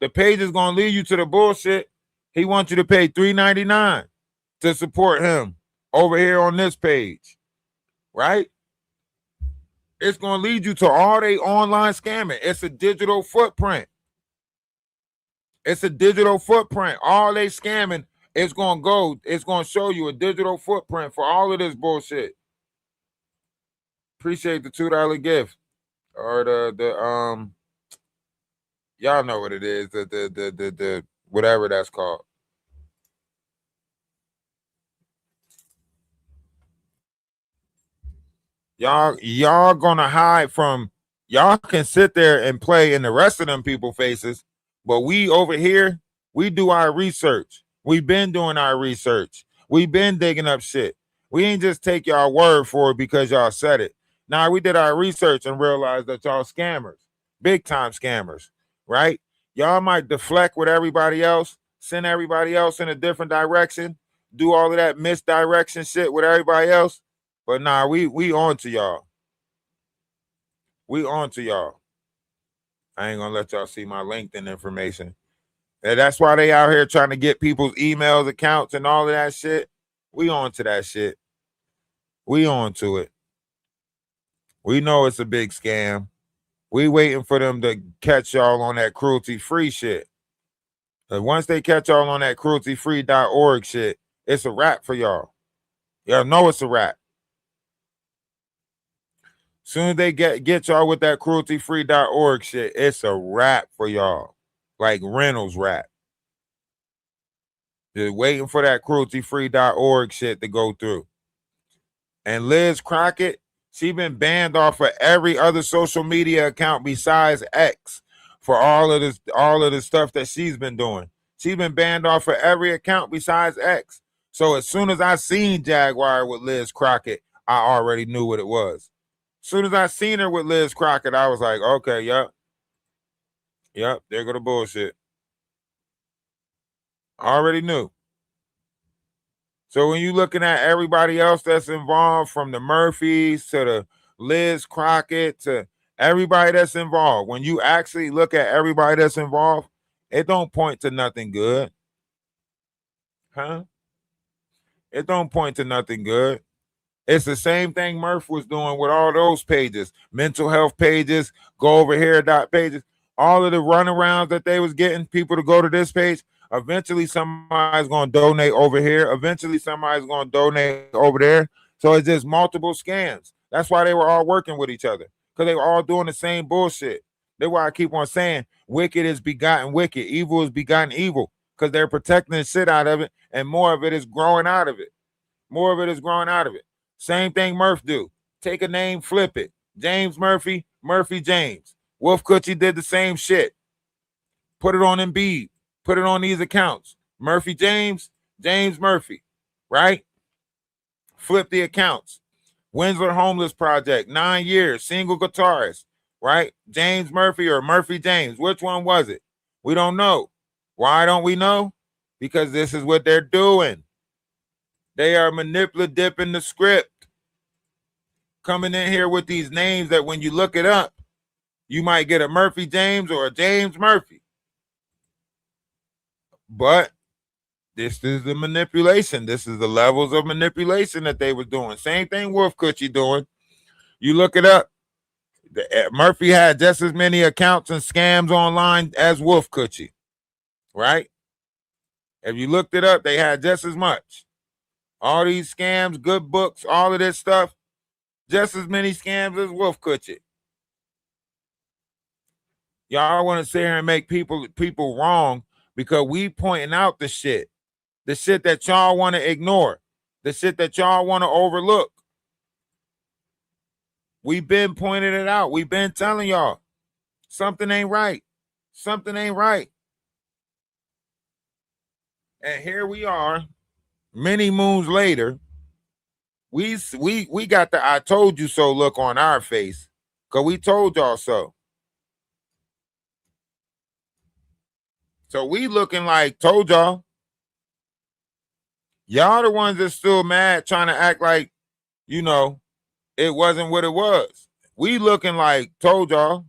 the page is going to lead you to the bullshit. He wants you to pay $3.99 to support him over here on this page, right? It's going to lead you to all they online scamming. It's a digital footprint. It's a digital footprint. All they scamming is going to go. It's going to show you a digital footprint for all of this bullshit. Appreciate the $2 gift or the y'all know what it is, the whatever that's called. Y'all gonna hide from, y'all can sit there and play in the rest of them people faces, but we over here, we do our research. We've been doing our research. We've been digging up shit. We ain't just take y'all word for it because y'all said it. Now we did our research and realized that y'all scammers, big time scammers, right? Y'all might deflect with everybody else, send everybody else in a different direction, do all of that misdirection shit with everybody else. But nah, we on to y'all. We on to y'all. I ain't gonna let y'all see my LinkedIn information. And that's why they out here trying to get people's emails, accounts, and all of that shit. We on to that shit. We on to it. We know it's a big scam. We waiting for them to catch y'all on that cruelty-free shit. And once they catch y'all on that crueltyfree.org shit, it's a wrap for y'all. Y'all know it's a wrap. Soon as they get y'all with that crueltyfree.org shit, it's a wrap for y'all. Like Reynolds rap. Just waiting for that crueltyfree.org shit to go through. And Liz Crockett, she been banned off of every other social media account besides X for all of the stuff that she's been doing. She's been banned off of every account besides X. So as soon as I seen Jaguar with Liz Crockett, I already knew what it was. As soon as I seen her with Liz Crockett, I was like, okay, yep, there go the bullshit. I already knew. So when you looking at everybody else that's involved, from the Murphys to the Liz Crockett to everybody that's involved, when you actually look at everybody that's involved, it don't point to nothing good. Huh? It don't point to nothing good. It's the same thing Murph was doing with all those pages, mental health pages, go over here pages, all of the runarounds that they was getting people to go to this page. Eventually, somebody's going to donate over here. Eventually, somebody's going to donate over there. So it's just multiple scams. That's why they were all working with each other, because they were all doing the same bullshit. That's why I keep on saying wicked is begotten wicked, evil is begotten evil, because they're protecting the shit out of it, and more of it is growing out of it. More of it is growing out of it. Same thing Murph do. Take a name, flip it. James Murphy, Murphy James. Wolf Coochie did the same shit. Put it on Embiid. Put it on these accounts. Murphy James, James Murphy, right? Flip the accounts. Windsor Homeless Project, 9 years, single guitarist, right? James Murphy or Murphy James. Which one was it? We don't know. Why don't we know? Because this is what they're doing. They are manipulative in the script. Coming in here with these names that when you look it up, you might get a Murphy James or a James Murphy. But this is the manipulation. This is the levels of manipulation that they were doing. Same thing Wolf Coochie doing. You look it up. Murphy had just as many accounts and scams online as Wolf Coochie, right? If you looked it up, they had just as much. All these scams, good books, all of this stuff, just as many scams as Wolf Coochie. Y'all want to sit here and make people wrong because we pointing out the shit that y'all want to ignore, the shit that y'all want to overlook. We've been pointing it out. We've been telling y'all something ain't right. Something ain't right. And here we are, many moons later. We got the "I told you so" look on our face because we told y'all so. So we looking like told y'all. Y'all the ones that's still mad, trying to act like, you know, it wasn't what it was. We looking like told y'all.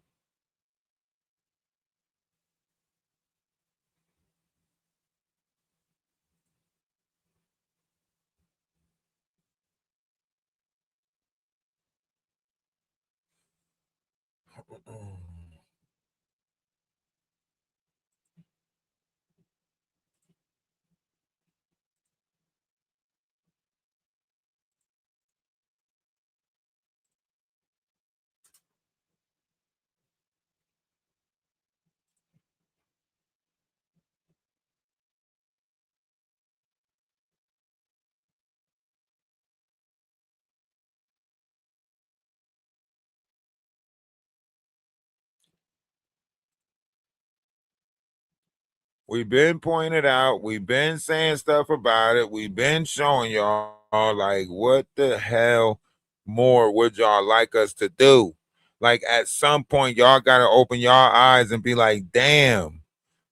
We've been pointing it out. We've been saying stuff about it. We've been showing y'all like what the hell more would y'all like us to do? Like at some point, y'all gotta open y'all eyes and be like, damn,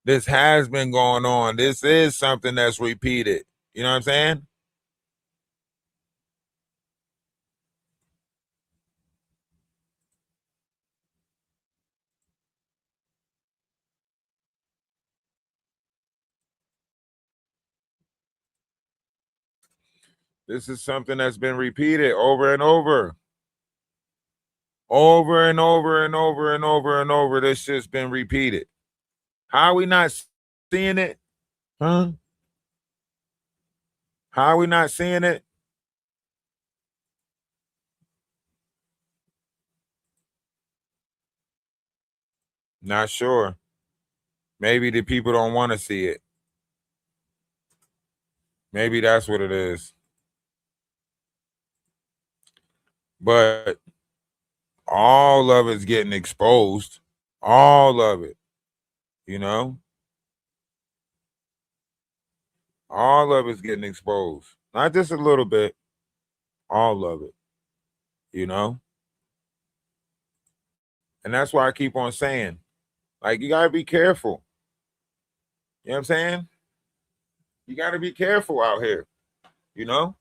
this has been going on. This is something that's repeated. You know what I'm saying? This is something that's been repeated over and over. Over and over and over and over and over, this shit's been repeated. How are we not seeing it? Huh? How are we not seeing it? Not sure. Maybe the people don't want to see it. Maybe that's what it is. But all of it's getting exposed. All of it. You know? All of it's getting exposed. Not just a little bit. All of it. You know? And that's why I keep on saying, like, you got to be careful. You know what I'm saying? You got to be careful out here. You know?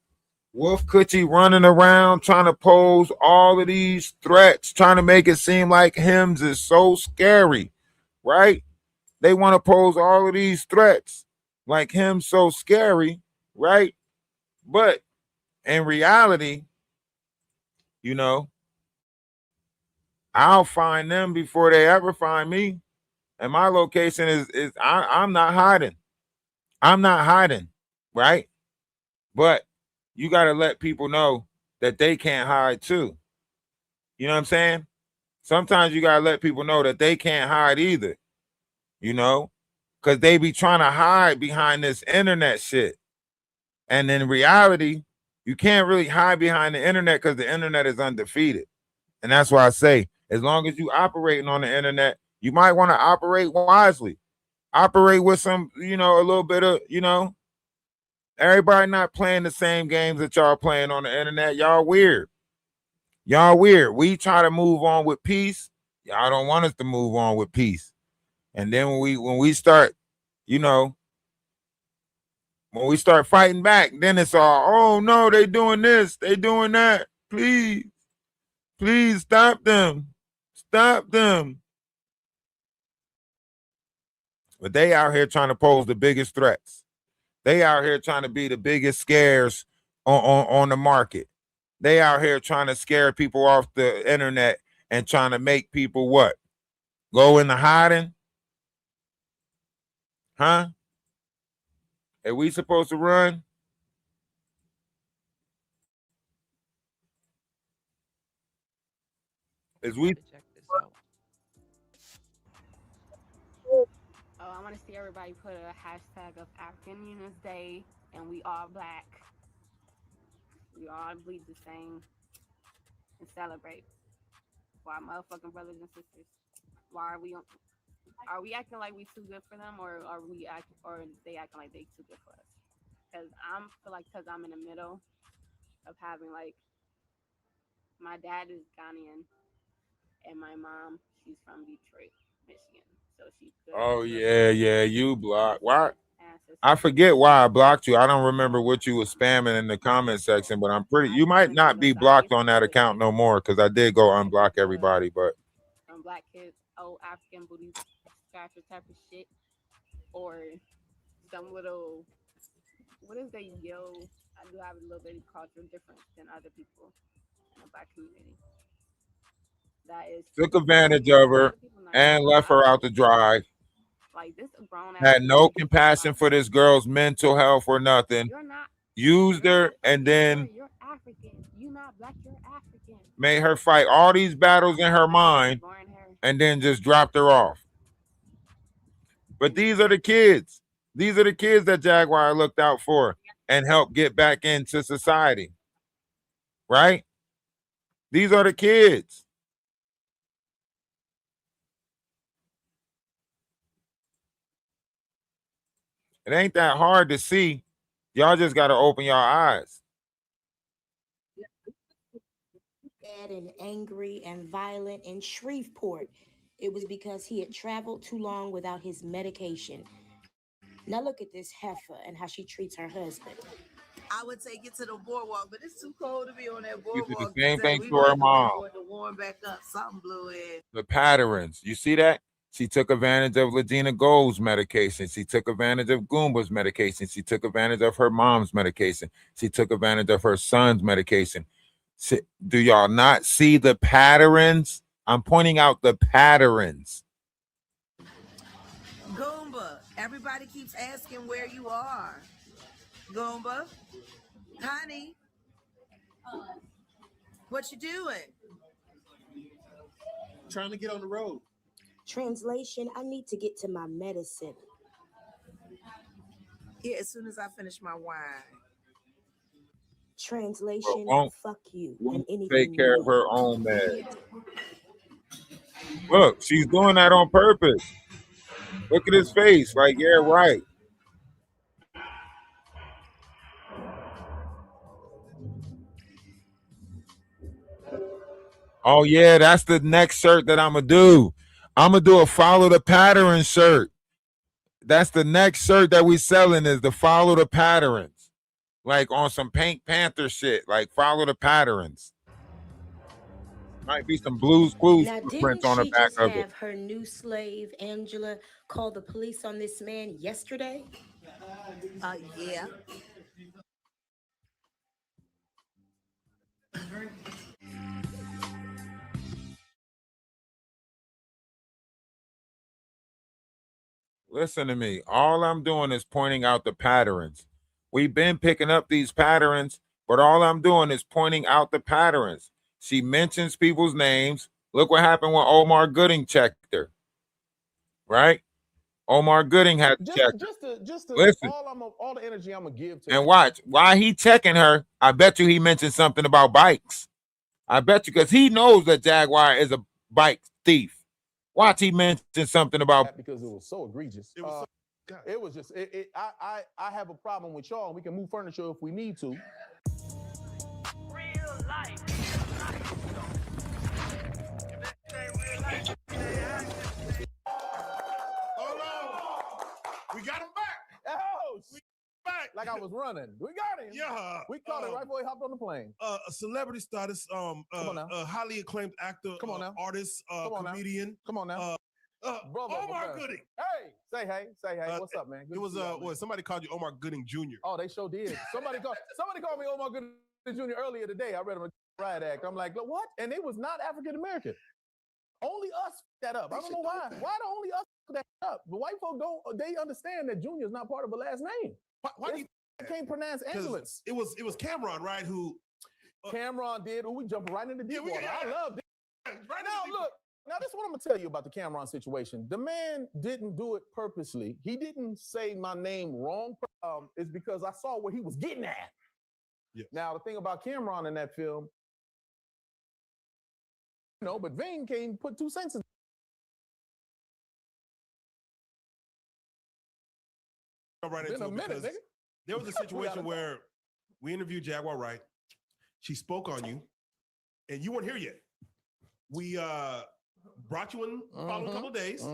Wolf Coochie running around trying to pose all of these threats, trying to make it seem like hymns is so scary, right? They want to pose all of these threats like him so scary, right? But in reality, you know, I'll find them before they ever find me. And my location is I'm not hiding. I'm not hiding, right? But you got to let people know that they can't hide too. You know what I'm saying? Sometimes you got to let people know that they can't hide either, you know, because they be trying to hide behind this internet shit. And in reality, you can't really hide behind the internet because the internet is undefeated. And that's why I say, as long as you operating on the internet, you might want to operate wisely. Operate with some, you know, a little bit of, you know, everybody not playing the same games that y'all playing on the internet. Y'all weird. Y'all weird. We try to move on with peace. Y'all don't want us to move on with peace. And then when we start, you know, when we start fighting back, then it's all, oh no, they doing this, they doing that. Please, please stop them. Stop them. But they out here trying to pose the biggest threats. They out here trying to be the biggest scares on the market. They out here trying to scare people off the internet and trying to make people what? Go into hiding? Huh? Are we supposed to run? Is we? Check this out. Oh, I want to see everybody put a hashtag of African Union's Day and we all black. We all bleed the same and celebrate. For our motherfucking brothers and sisters. Why are we acting like we too good for them, or are they acting like they too good for us? Because because I'm in the middle of having like my dad is Ghanaian and my mom, she's from Detroit, Michigan. So she's good. Oh yeah, you blocked. Why? I forget why I blocked you. I don't remember what you were spamming in the comment section, but I'm pretty. You might not be blocked on that account no more because I did go unblock everybody. But from black kids, old African booty scratcher type of shit, or some little what is they yo? I do have a little bit of cultural difference than other people in the black community. That is took advantage of her and left her out to dry. like this grown ass. Had no compassion for this girl's mental health or nothing. Used her and then you're African. You not black. You're African. Made her fight all these battles in her mind, and then just dropped her off. But these are the kids. These are the kids that Jaguar looked out for and helped get back into society. Right? These are the kids. It ain't that hard to see. Y'all just got to open your eyes. Bad and angry and violent in Shreveport. It was because he had traveled too long without his medication. Now look at this heifer and how she treats her husband. I would take it to the boardwalk, but it's too cold to be on that You did boardwalk. the same thing We to her might mom. wait for it to warm back up. Something blew in. The patterns. You see that? She took advantage of Ladina Gold's medication. She took advantage of Goomba's medication. She took advantage of her mom's medication. She took advantage of her son's medication. Do y'all not see the patterns? I'm pointing out the patterns. Goomba, everybody keeps asking where you are. Goomba, honey, what you doing? Trying to get on the road. Translation, I need to get to my medicine. Yeah, as soon as I finish my wine. Translation, Won't fuck you and take anything care you of her own meds. Look, she's doing that on purpose. Look at his face. Like, yeah, right. Oh yeah, that's the next shirt that I'm gonna do. I'm gonna do a follow the pattern shirt. That's the next shirt that we selling is the follow the patterns, like on some Pink Panther shit. Like follow the patterns. Might be some Blues Clues Now, prints didn't on the she back just of it. have her new slave, Angela, call the police on this man yesterday? Yeah. Listen to me. All I'm doing is pointing out the patterns. We've been picking up these patterns, but all I'm doing is pointing out the patterns. She mentions people's names. Look what happened when Omar Gooding checked her. Right? Omar Gooding had to check her. Just to Listen, all the energy I'm gonna give to and watch. While he checking her, I bet you he mentioned something about bikes. I bet you because he knows that Jaguar is a bike thief. Watch, he mentioned something about because it was so egregious. It was just I have a problem with y'all. We can move furniture if we need to. Real life. Hold on. We got him back. Oh, we back. Like I was running. We got him. Yeah. We caught it right before he hopped on the plane. A celebrity status, a highly acclaimed actor, Come on now. Artist, Come on comedian. Now. Come on now. Omar Gooding. Hey, say hey. What's up, man? Good it was what? Somebody called you Omar Gooding Jr. Oh, they sure did. Somebody called me Omar Gooding Jr. earlier today. I read him a riot act. I'm like, look, what? And it was not African American. Only us that up. I don't know why. Why do only us that up? The white folk don't. They understand that Junior is not part of a last name. Why do you can't pronounce ambulance? It was Cameron, right? Who Cameron did. Ooh, we jumping right into deep water. I love it. Right now, look. Now, this is what I'm gonna tell you about the Cameron situation. The man didn't do it purposely. He didn't say my name wrong. It's because I saw what he was getting at. Yes. Now, the thing about Cameron in that film, but Ving can't put two sentences. Right In a minute, nigga. There was a situation where we interviewed Jaguar Wright. She spoke on you, and you weren't here yet. We brought you in following a couple of days,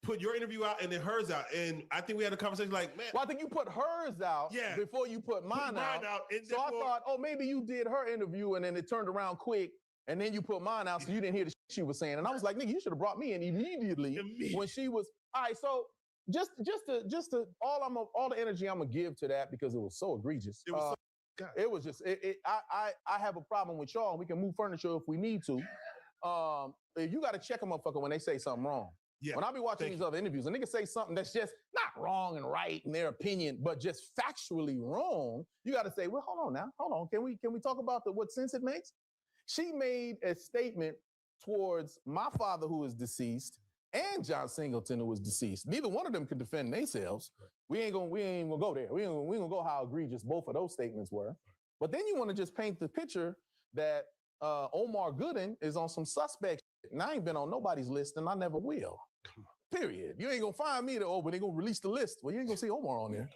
put your interview out and then hers out. And I think we had a conversation like, man. Well, I think you put hers out before you put mine out. So I thought, oh, maybe you did her interview and then it turned around quick. And then you put mine out so you didn't hear the shit she was saying. And I was like, nigga, you should have brought me in immediately when she was. All right, so just to all the energy I'm gonna give to that because it was so egregious. It was just I have a problem with y'all. We can move furniture if we need to. You got to check a motherfucker when they say something wrong. Yeah. When I be watching these other interviews, and niggas say something that's just not wrong and right in their opinion, but just factually wrong, you got to say, well, hold on now, hold on. Can we talk about what sense it makes? She made a statement towards my father who is deceased and John Singleton who was deceased. Neither one of them could defend themselves. We ain't gonna go there. We ain't gonna go how egregious both of those statements were. But then you want to just paint the picture that Omar Gooding is on some suspect shit. And I ain't been on nobody's list and I never will. Period. You ain't gonna find me but they gonna release the list. Well, you ain't gonna see Omar on there.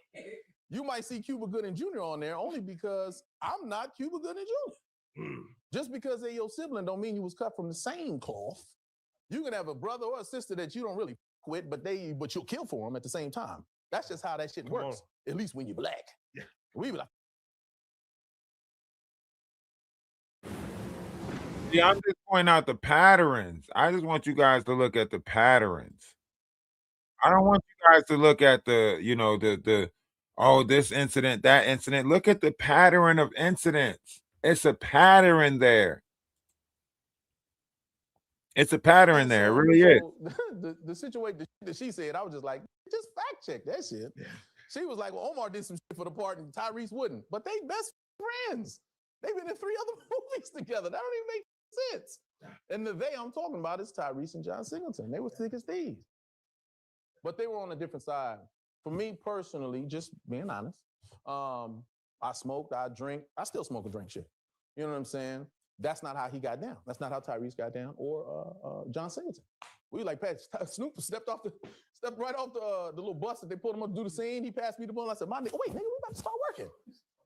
You might see Cuba Gooding Jr. on there only because I'm not Cuba Gooding Jr. Just because they're your sibling don't mean you was cut from the same cloth. You can have a brother or a sister that you don't really with, but you'll kill for them at the same time. That's just how that shit works. At least when you're black. Yeah. We be like. Yeah, I'm just pointing out the patterns. I just want you guys to look at the patterns. I don't want you guys to look at the this incident, that incident. Look at the pattern of incidents. It's a pattern there. It's a pattern there. It really is. The situation that she said, I was just like, just fact check that shit. She was like, well, Omar did some shit for the part and Tyrese wouldn't. But they best friends. They've been in 3 other movies together. That don't even make sense. And the they I'm talking about is Tyrese and John Singleton. They were thick as thieves. But they were on a different side. For me personally, just being honest, I smoked, I drink. I still smoke and drink shit. You know what I'm saying? That's not how he got down. That's not how Tyrese got down or John Singleton. We like, Pat, Snoop stepped right off the little bus that they pulled him up to do the scene. He passed me the ball. I said, my nigga, wait, nigga, we about to start working.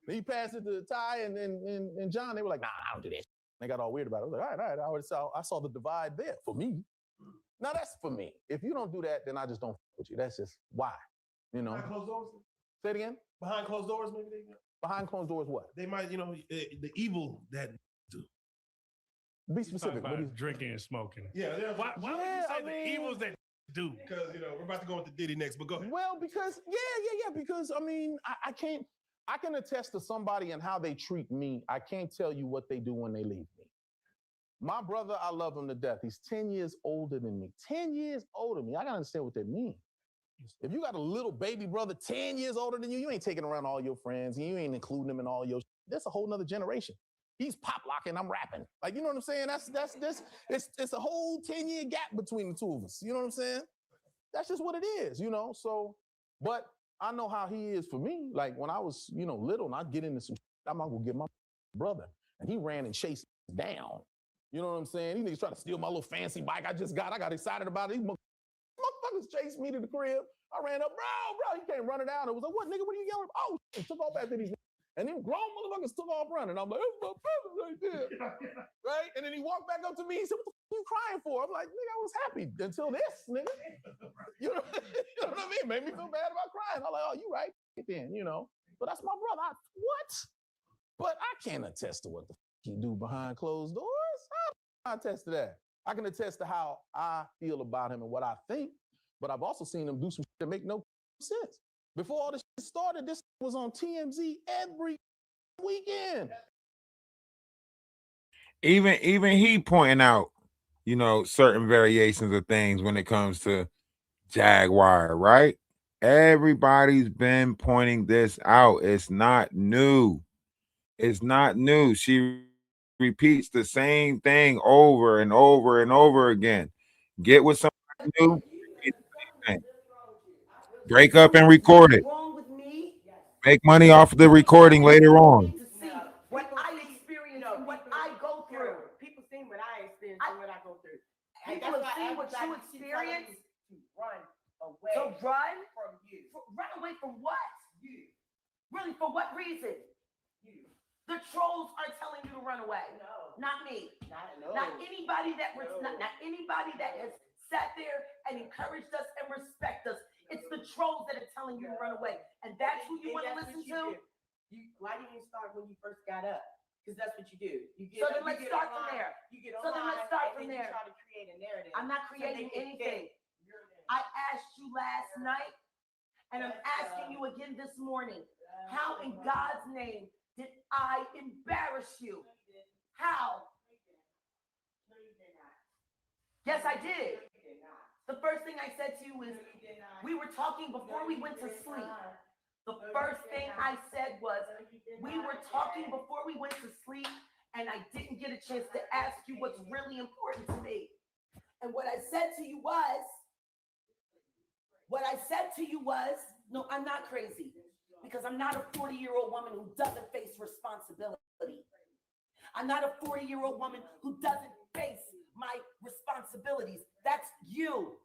Then he passed it to Ty and John. They were like, nah, I don't do that. They got all weird about it. I was like, all right. I saw the divide there for me. Now that's for me. If you don't do that, then I just don't fuck with you. That's just why. You know. Behind closed doors? Say it again? Behind closed doors, maybe they Behind closed doors, what? They might, the evil that do. Be specific. About drinking and smoking. Yeah. Why would you say the evils that do? Because we're about to go into Diddy next, but go ahead. Well, because because I mean, I can attest to somebody and how they treat me. I can't tell you what they do when they leave me. My brother, I love him to death. He's 10 years older than me. 10 years older than me. I gotta understand what that means. If you got a little baby brother 10 years older than you, you ain't taking around all your friends. You ain't including them in all your. That's a whole nother generation. He's pop locking, I'm rapping. Like, you know what I'm saying? It's a whole 10-year gap between the two of us. You know what I'm saying? That's just what it is, So, but I know how he is for me. Like when I was, little and I'd get into some shit, I'm not gonna get my brother. And he ran and chased down. You know what I'm saying? These niggas try to steal my little fancy bike I got excited about it. These motherfuckers chased me to the crib. I ran up, bro, he came running down. It was like, what, nigga, what are you yelling? Oh, shit, took off after these. And them grown motherfuckers took off running. I'm like, that's my brother right there. Right? And then he walked back up to me. He said, what the fuck are you crying for? I'm like, nigga, I was happy until this, nigga. You know what I mean? Made me feel bad about crying. I'm like, oh, you right. Then, But that's my brother. What? But I can't attest to what the fuck he do behind closed doors. I can't attest to that. I can attest to how I feel about him and what I think. But I've also seen him do some shit that make no sense. Before all this shit started, this was on TMZ every weekend. Even he pointing out, certain variations of things when it comes to Jaguar, right? Everybody's been pointing this out. It's not new. It's not new. She repeats the same thing over and over and over again. Get with somebody new, break up and record it. Make money off the recording later on. What I experience, what I go through. People see what I experience and what I go through. People have seen what you experience. Run away. So run from you. Run away from what? You. Really, for what reason? You. The trolls are telling you to run away. No. Not me. Not anybody that not anybody that has sat there and encouraged us and respect us. It's the trolls that are telling you to run away. And that's who you want to listen to? Why didn't you start when you first got up? Because that's what you do. So then let's start from there. So then let's start from there. Try to create a narrative. I'm not creating anything. I asked you last night, and I'm asking you again this morning. How in God's name did I embarrass you? How? Yes, I did. The first thing I said to you is, we were talking before we went to sleep. The first thing I said was, we were talking before we went to sleep, and I didn't get a chance to ask you what's really important to me. And what I said to you was, no, I'm not crazy, because I'm not a 40-year-old woman who doesn't face responsibility. I'm not a 40-year-old woman who doesn't face my responsibilities. That's you.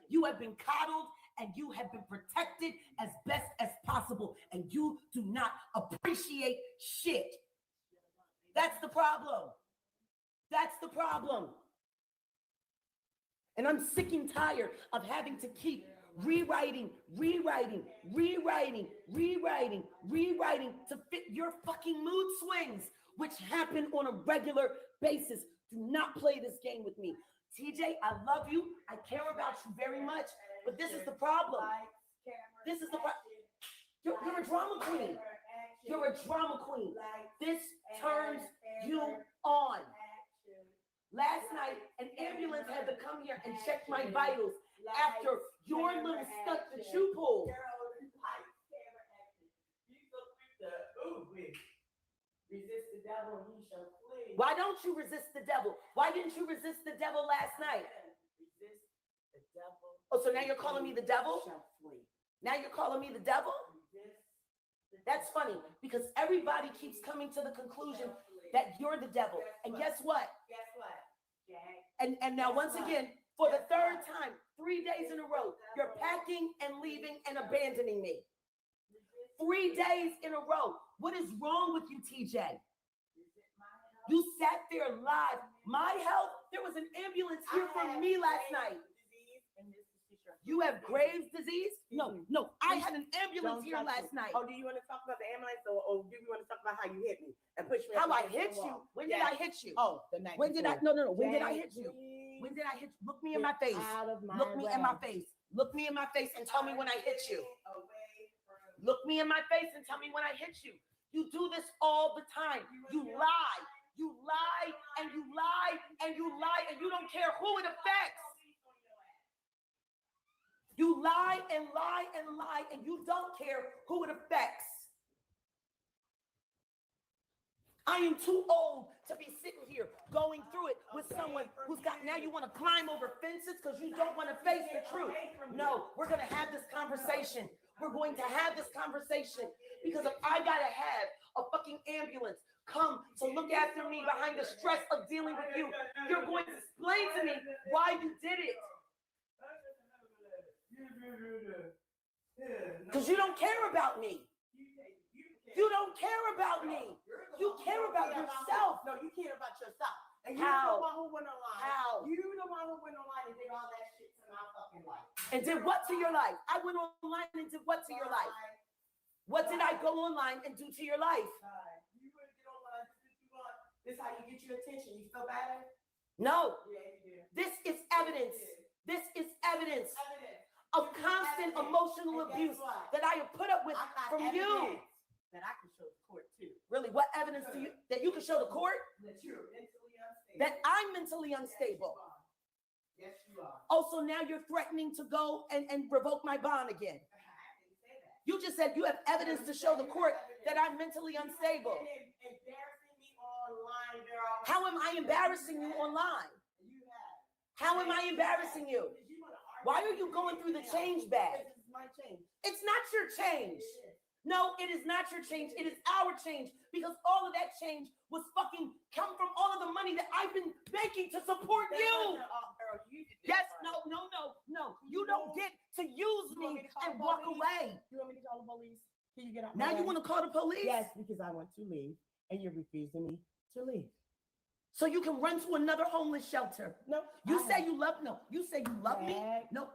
You have been coddled and you have been protected as best as possible, and you do not appreciate shit. That's the problem. That's the problem. And I'm sick and tired of having to keep rewriting to fit your fucking mood swings, which happen on a regular basis. Do not play this game with me. TJ, I love you. I care about you very much, but this is the problem. This is the problem. You're a drama queen. You're a drama queen. This turns you on. Last night, an ambulance had to come here and check my vitals after your little stunt that you pulled. Resist the devil and he shall flee. Why don't you resist the devil? Why didn't you resist the devil last night? Resist the devil. Oh, so now you're calling me the devil? Now you're calling me the devil? That's funny because everybody keeps coming to the conclusion that you're the devil. And guess what? Guess what? And now once again, for the third time, 3 days in a row, you're packing and leaving and abandoning me. 3 days in a row. What is wrong with you, TJ? You sat there live. My health, there was an ambulance here for me last night. You have Graves' disease? No, I had an ambulance here last night. Oh, do you want to talk about the ambulance or do you want to talk about how you hit me and push me? How I hit you? When did I hit you? Oh, the night When did I? before. No. When did I hit you? When did I hit you? Look me in my face. Look me in my face. Look me in my face and tell me when I hit you. Look me in my face and tell me when I hit you. You do this all the time. You lie. You lie and you lie and you lie and you don't care who it affects. You lie and lie and lie and you don't care who it affects. I am too old to be sitting here going through it with someone who's got, now you want to climb over fences because you don't want to face the truth. No, we're going to have this conversation. We're going to have this conversation because if I got to have a fucking ambulance come to look after me behind the stress of dealing with you, you're going to explain to me why you did it. Because you don't care about me. You don't care about me. You care about yourself. No, you care about yourself. And you How? the one who went online. How? You the one who went online and did all that shit to my fucking life. And did what to your life? I went online and did what to your life? What did I go online and do to your life? You would get online. This is how you get your attention. You feel better? No. Yeah, you do. This is evidence. This is evidence of constant emotional abuse that I have put up with from you. That I can show the court too. Really, what evidence do you that you can show the court? That you're mentally unstable. That I'm mentally unstable. Yes, you are. Oh, so now you're threatening to go and revoke my bond again. You just said you have evidence to show the court that I'm mentally unstable. Embarrassing me online, girl. How am I embarrassing you online? How am I embarrassing you? Why are you going through the change bag? This is my change. It's not your change. No, it is not your change. It is our change because all of that change was fucking come from all of the money that I've been making to support you. Yes, no. You don't get to use me and walk away. You want me to call the police? Can you get out? Now you want to call the police? Yes, because I want to leave and you're refusing me to leave. So you can run to another homeless shelter. No. You say you love me. You say you love me. No.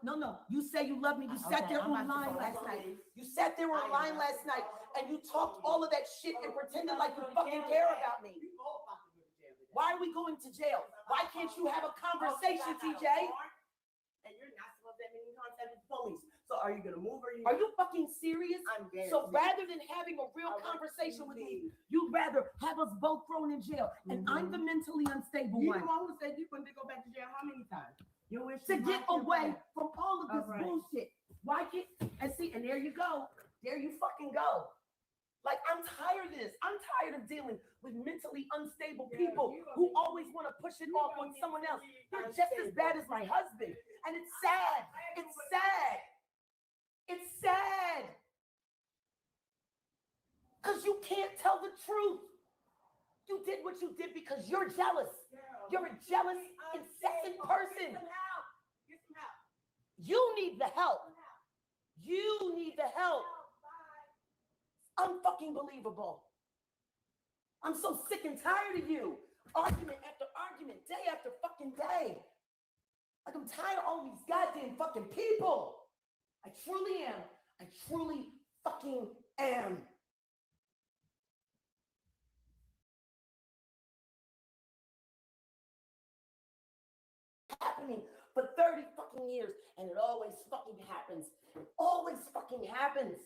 You say you love me. You sat there online last night. You sat there online last night and you talked all of that shit and pretended like you fucking care about me. Why are we going to jail? Why can't you have a conversation, TJ? And you're not supposed to have any contact with the police. So are you gonna move or Are you fucking serious? I'm very So serious. rather than having a real conversation with me, you'd rather have us both thrown in jail. And I'm the mentally unstable You one. the one who said you wanted to go back to jail how many times? You wish To you get might have away back. from all of this All right. bullshit. Why can't and see, and there you go. There you fucking go. Like, I'm tired of this. I'm tired of dealing with mentally unstable people who always want to push it off on someone else. You're just as bad as my husband. And it's sad. It's sad. It's sad. Because you can't tell the truth. You did what you did because you're jealous. You're a jealous, incessant person. You need the help. You need the help. Unfucking believable. I'm so sick and tired of you. Argument after argument, day after fucking day. Like, I'm tired of all these goddamn fucking people. I truly am. I truly fucking am. Happening for 30 fucking years, and it always fucking happens. It always fucking happens.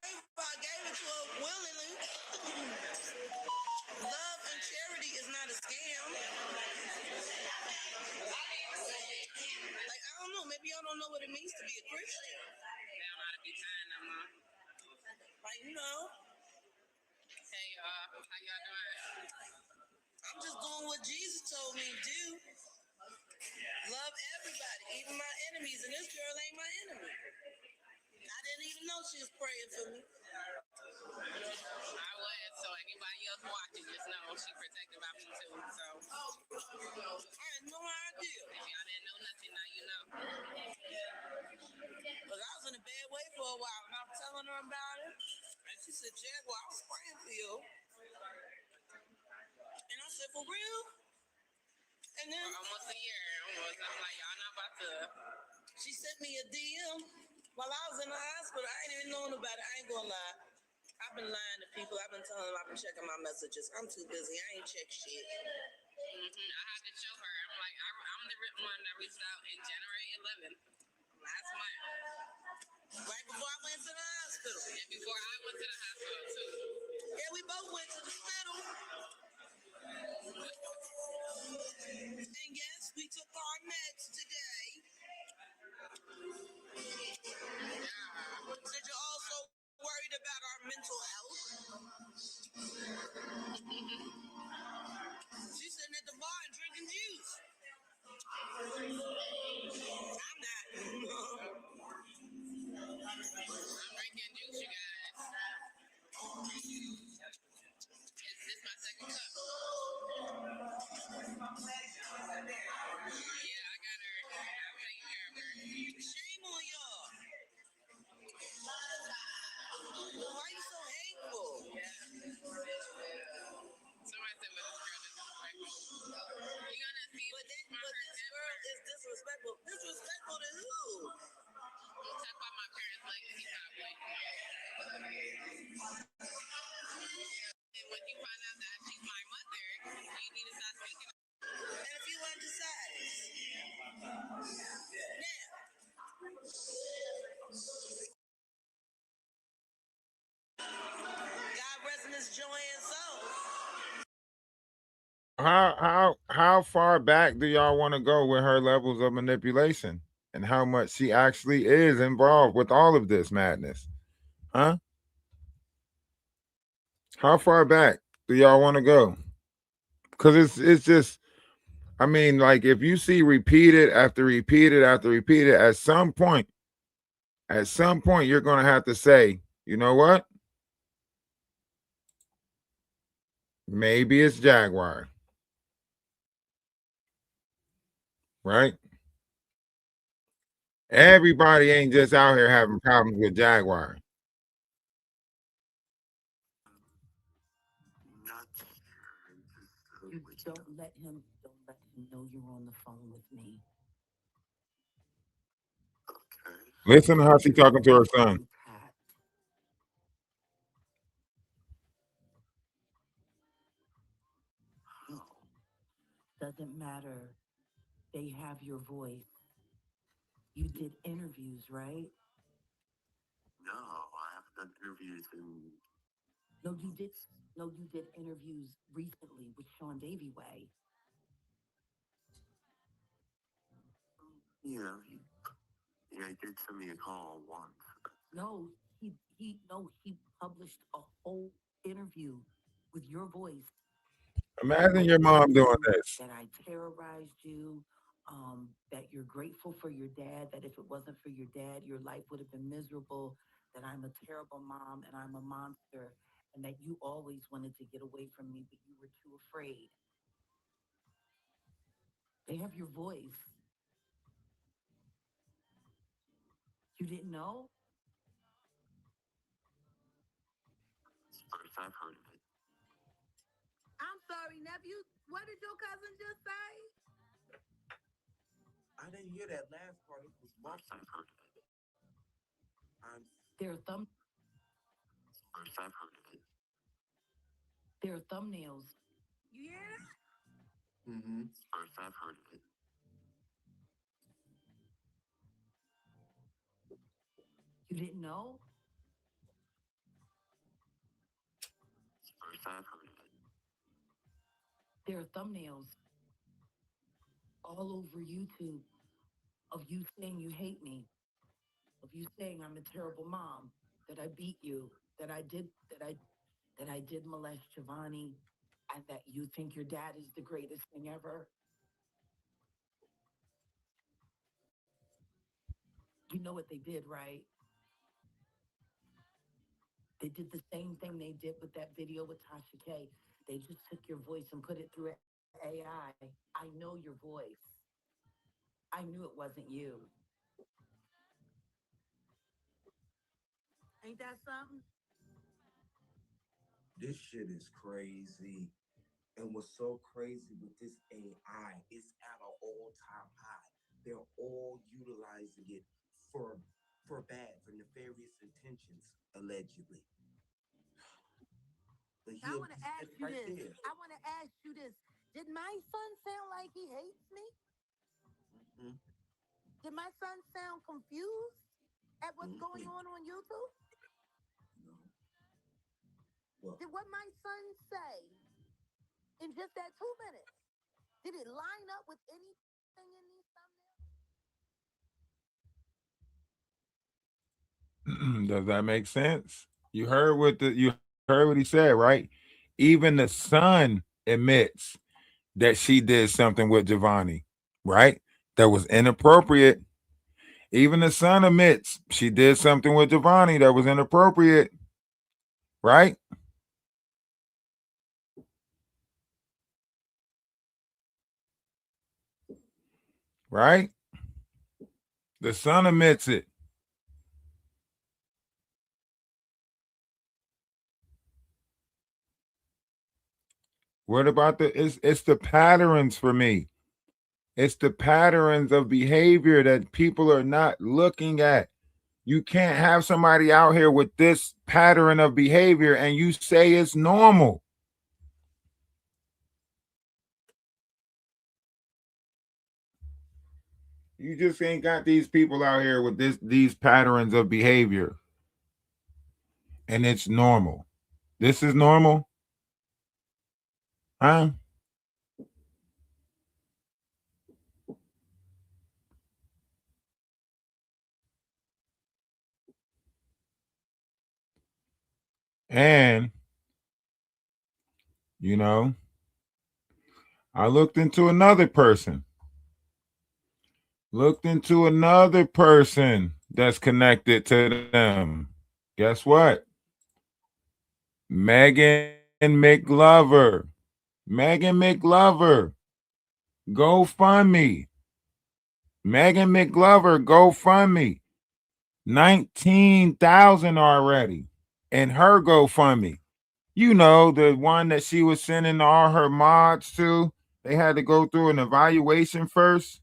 I gave it to her willingly. Love and charity is not a scam. Like, I don't know, maybe y'all don't know what it means to be a Christian. They don't know how to be kind no more. Like, you know. Hey, how y'all doing? I'm just doing what Jesus told me to do. Love everybody, even my enemies, and this girl ain't my enemy. I didn't even know she was praying for me. I was, so anybody else watching, just know she protected by me too. So I had no idea. If y'all didn't know nothing, now you know. But I was in a bad way for a while, and I was telling her about it. And she said, Jaguar, I was praying for you. And I said, for real? And then for almost a year, almost. I'm like, y'all not about to. She sent me a DM while I was in the hospital. I ain't even known about it. I ain't gonna lie. I've been lying to people. I've been telling them I've been checking my messages. I'm too busy. I ain't check shit. I had to show her. I'm like, I'm the one that reached out in January 11th, last month. Right before I went to the hospital. And before I went to the hospital, too. Yeah, we both went to the hospital. And yes, we took our meds today. Said you're also worried about our mental health. She's sitting at the bar and drinking juice. I'm not. I'm drinking juice, you guys. This is my second cup. Yeah, I got her. I'm taking care of her. Shame on y'all. Why you so hateful? Somebody said, but this girl is disrespectful. You're gonna see, but this girl is disrespectful. Disrespectful to who? Don't talk about my parents' legacy, probably. And when you find out that she's my mother, you need to start speaking. And if you undecided. Now. God rest in his joy and soul. How far back do y'all want to go with her levels of manipulation and how much she actually is involved with all of this madness? Huh? How far back do y'all want to go? Because it's just, I mean, like if you see repeated after repeated after repeated, at some point, you're gonna have to say, you know what? Maybe it's Jaguar. Right? Everybody ain't just out here having problems with Jaguar. Don't let him know you're on the phone with me. Listen to how she talking to her son. Doesn't matter. They have your voice. You did interviews, right? No, I haven't done interviews in. No, you did. No, you did interviews recently with Sean Davy Way. Yeah, he did send me a call once. No, he published a whole interview with your voice. Imagine your mom doing this. That I terrorized you. That you're grateful for your dad. That if it wasn't for your dad, your life would have been miserable. That I'm a terrible mom and I'm a monster. And that you always wanted to get away from me, but you were too afraid. They have your voice. You didn't know? First I've heard of it. I'm sorry, nephew. What did your cousin just say? I didn't hear that last part. It was first I've heard of it. There are First I've heard of it. there are thumbnails. You hear that? First I've heard of it. You didn't know? There are thumbnails all over YouTube of you saying you hate me, of you saying I'm a terrible mom, that I beat you, that I did molest Giovanni, and that you think your dad is the greatest thing ever. You know what they did, right? They did the same thing they did with that video with Tasha K. They just took your voice and put it through AI. I know your voice. I knew it wasn't you. Ain't that something? This shit is crazy. And what's so crazy with this AI, it's at an all-time high. They're all utilizing it for bad, for nefarious intentions, allegedly. But I want to ask you this. I want to ask you this. Did my son sound like he hates me? Mm-hmm. Did my son sound confused at what's going on YouTube? No. Well, Did what my son say in just that 2 minutes, did it line up with anything in these thumbnails? Does that make sense? You heard what he said, right? Even the son admits that she did something with Giovanni, right? That was inappropriate. Even the son admits she did something with Giovanni that was inappropriate, right? Right? The son admits it. What about it's the patterns for me. It's the patterns of behavior that people are not looking at. You can't have somebody out here with this pattern of behavior and you say it's normal. You just ain't got these people out here with these patterns of behavior. And it's normal. This is normal? Huh? And, you know, I looked into another person. That's connected to them. Guess what? Megan McLover. Megan McLover. GoFundMe. Megan McLover, GoFundMe. 19,000 already in her GoFundMe. You know, the one that she was sending all her mods to. They had to go through an evaluation first.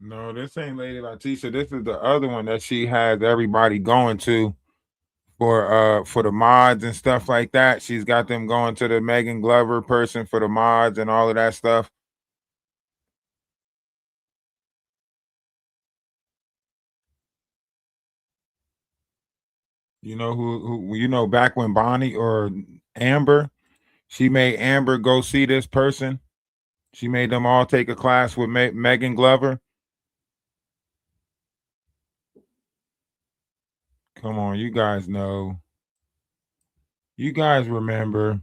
No, this ain't Lady Letitia. This is the other one that she has everybody going to for the mods and stuff like that. She's got them going to the Megan Glover person for the mods and all of that stuff. You know who you know back when Bonnie or Amber, she made Amber go see this person. She made them all take a class with Megan Glover. Come on, you guys know. You guys remember.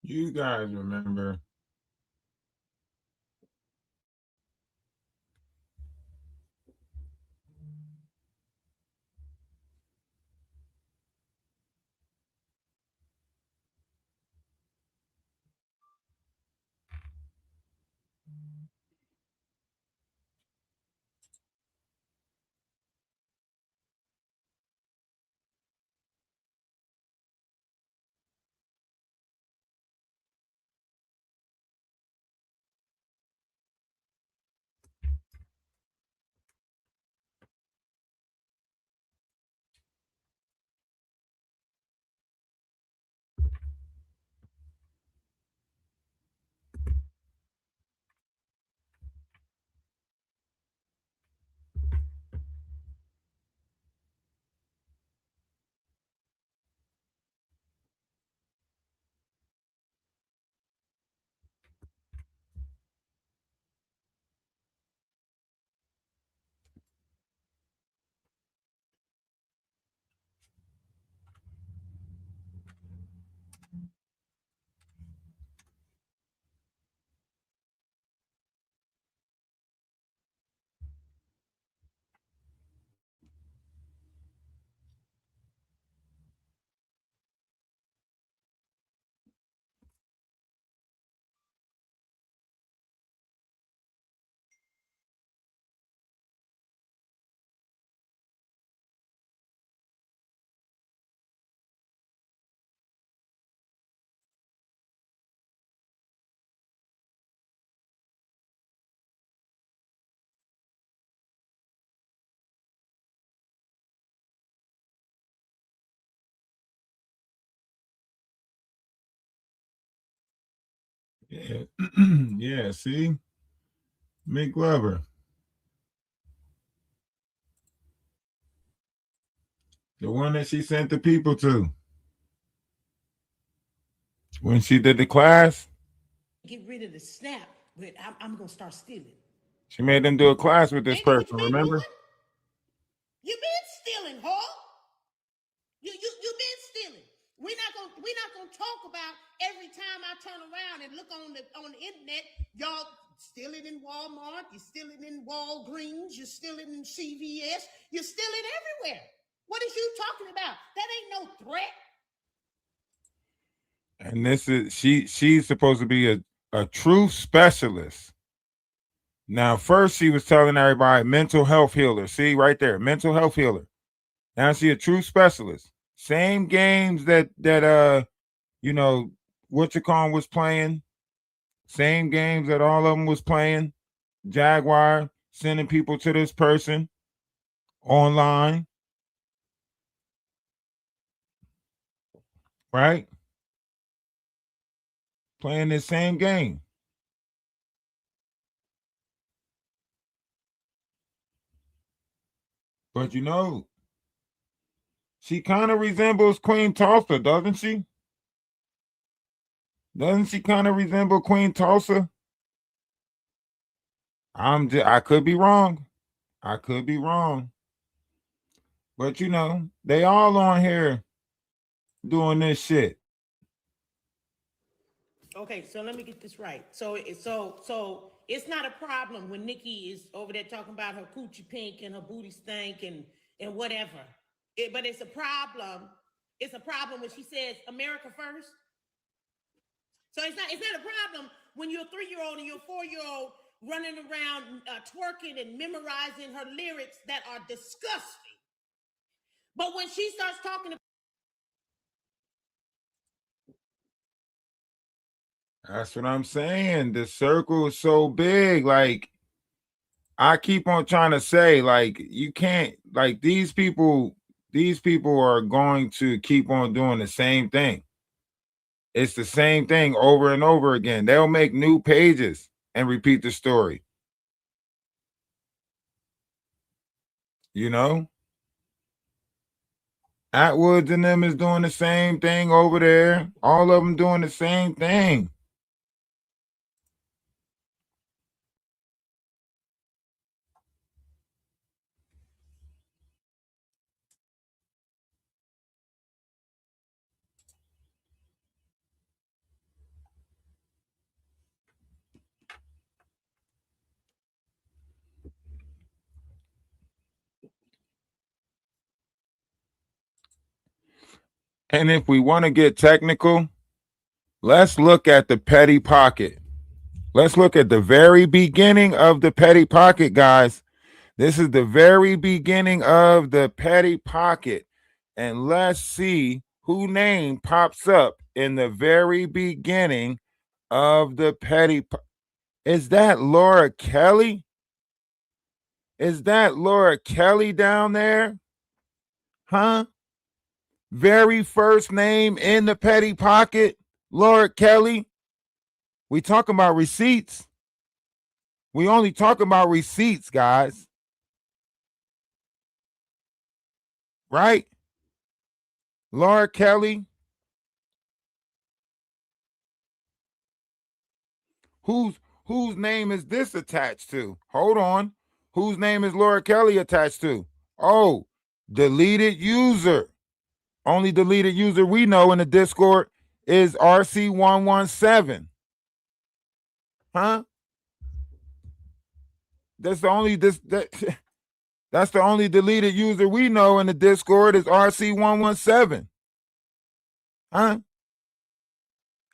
You guys remember yeah, yeah, see? Mick Glover. The one that she sent the people to. When she did the class, Get rid of the snap, but I'm gonna start stealing. she made them do a class with this Ain't that what person, you been remember? doing? You been stealing, huh? You been stealing. We're not gonna talk about every time I turn around and look on the internet, y'all stealing in Walmart, you're stealing in Walgreens, you're stealing in CVS, you're stealing everywhere. What is you talking about? That ain't no threat. And this is she's supposed to be a truth specialist. Now, first she was telling everybody mental health healer. See right there, mental health healer. Now she a true specialist. Same games that you know, Witchcraft was playing. Same games that all of them was playing. Jaguar sending people to this person online. Right? Playing this same game. But you know, she kind of resembles Queen Tulsa, doesn't she? Doesn't she kind of resemble Queen Tulsa? I could be wrong. I could be wrong. But you know, they all on here doing this shit. Okay, so let me get this right. So it's not a problem when Nikki is over there talking about her coochie pink and her booty stank and whatever. But it's a problem. It's a problem when she says America first. So it's not a problem when you're a 3-year-old and you're a 4-year-old running around twerking and memorizing her lyrics that are disgusting. But when she starts talking about That's what I'm saying. The circle is so big. Like, I keep on trying to say, like, you can't, like, these people are going to keep on doing the same thing. It's the same thing over and over again. They'll make new pages and repeat the story. You know? Atwoods and them is doing the same thing over there. All of them doing the same thing. And if we want to get technical, let's look at the petty pocket. Let's look at the very beginning of the petty pocket, guys. This is the very beginning of the petty pocket. And let's see who name pops up in the very beginning of the petty pocket. Is that Laura Kelly? Is that Laura Kelly down there? Huh? Very first name in the petty pocket, Laura Kelly. We talking about receipts. We only talk about receipts, guys. Right? Laura Kelly. Whose name is this attached to? Hold on. Whose name is Laura Kelly attached to? Oh, deleted user. Only deleted user we know in the Discord is RC117. Huh? That's the only that's the only deleted user we know in the Discord is RC117. Huh?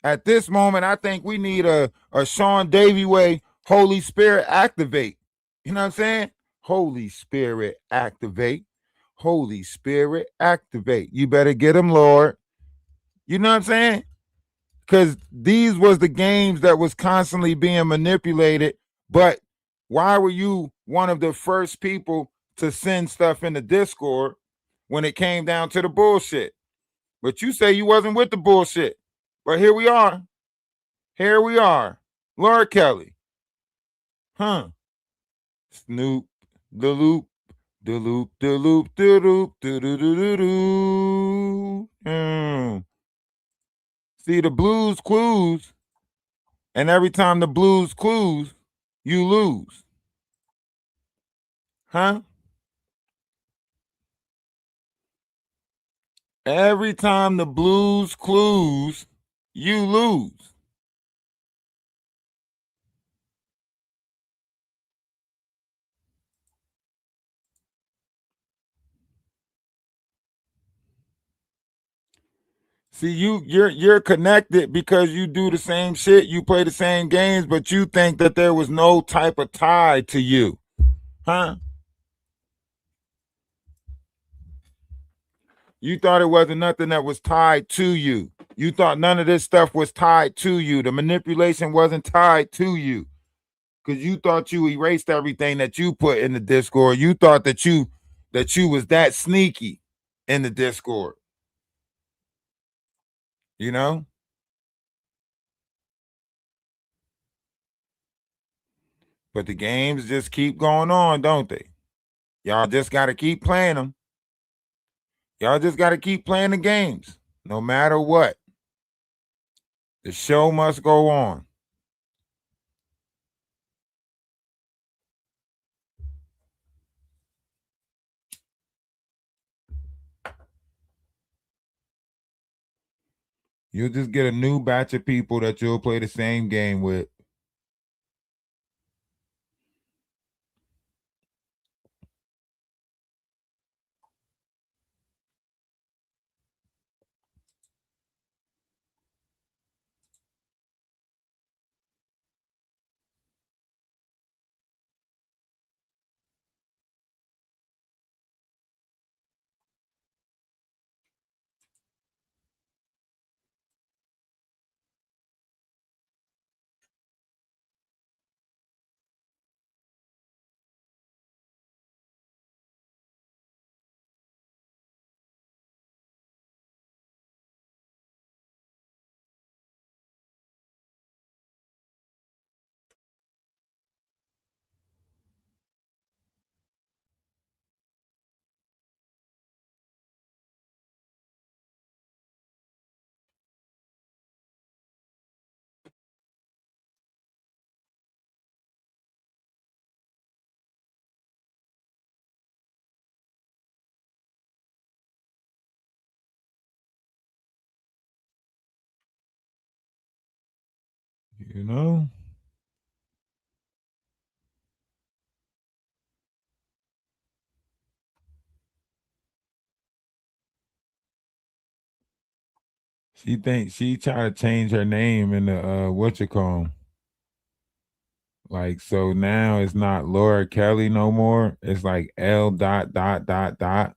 At this moment, I think we need a Sean Davy way Holy Spirit activate. You know what I'm saying? Holy Spirit activate. Holy Spirit activate. You better get him, Lord. You know what I'm saying? Because these was the games that was constantly being manipulated. But why were you one of the first people to send stuff in the Discord when it came down to the bullshit? But you say you wasn't with the bullshit. But here we are. Here we are. Laura Kelly. Huh. Snoop, the loop, the loop, the loop, the loop, do do do do do. See the Blues Clues, and every time the Blues Clues, you lose. Huh? Every time the Blues Clues, you lose. See, you're connected because you do the same shit, you play the same games, but you think that there was no type of tie to you. Huh? You thought it wasn't nothing that was tied to you. You thought none of this stuff was tied to you. The manipulation wasn't tied to you. Because you thought you erased everything that you put in the Discord. You thought that you was that sneaky in the Discord. You know? But the games just keep going on, don't they? Y'all just got to keep playing them. Y'all just got to keep playing the games, no matter what. The show must go on. You'll just get a new batch of people that you'll play the same game with. You know? She thinks she tried to change her name in the what you call 'em. Like, so now it's not Laura Kelly no more. It's like L dot dot dot dot.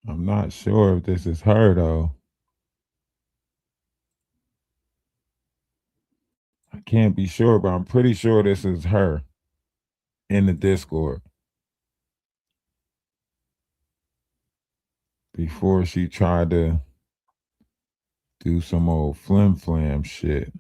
I'm not sure if this is her though. I can't be sure, but I'm pretty sure this is her in the Discord. Before she tried to do some old flim flam shit.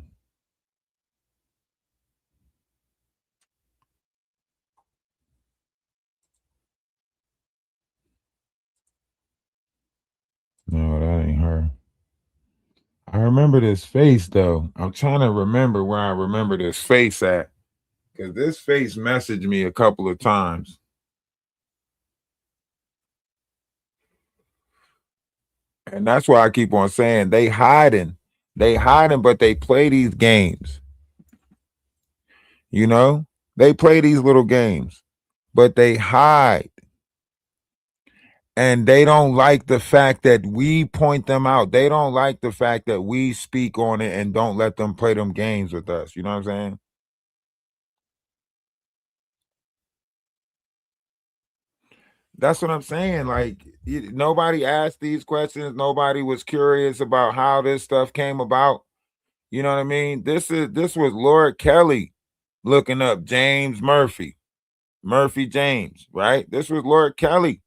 No, that ain't her. I remember this face though. I'm trying to remember where I remember this face at. Because this face messaged me a couple of times. And that's why I keep on saying they hiding. They hiding, but they play these games. You know? They play these little games, but they hide. And they don't like the fact that we point them out. They don't like the fact that we speak on it and don't let them play them games with us. You know what I'm saying? That's what I'm saying. Like, nobody asked these questions. Nobody was curious about how this stuff came about. You know what I mean? This was Lord Kelly looking up James Murphy James, right? This was Lord Kelly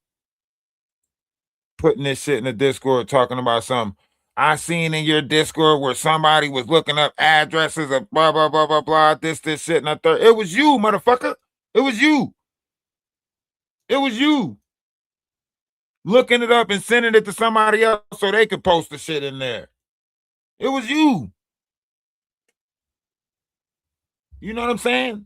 putting this shit in the Discord, talking about something. I seen in your Discord where somebody was looking up addresses of blah blah blah blah blah. This shit and that third. It was you, motherfucker. It was you. It was you. Looking it up and sending it to somebody else so they could post the shit in there. It was you. You know what I'm saying?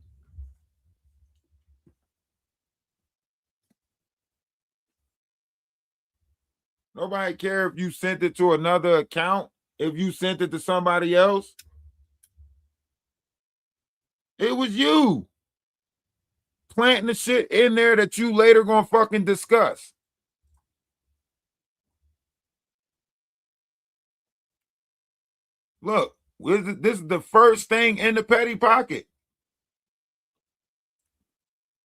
Nobody care if you sent it to another account, if you sent it to somebody else. It was you planting the shit in there that you later gonna fucking discuss. Look, this is the first thing in the petty pocket.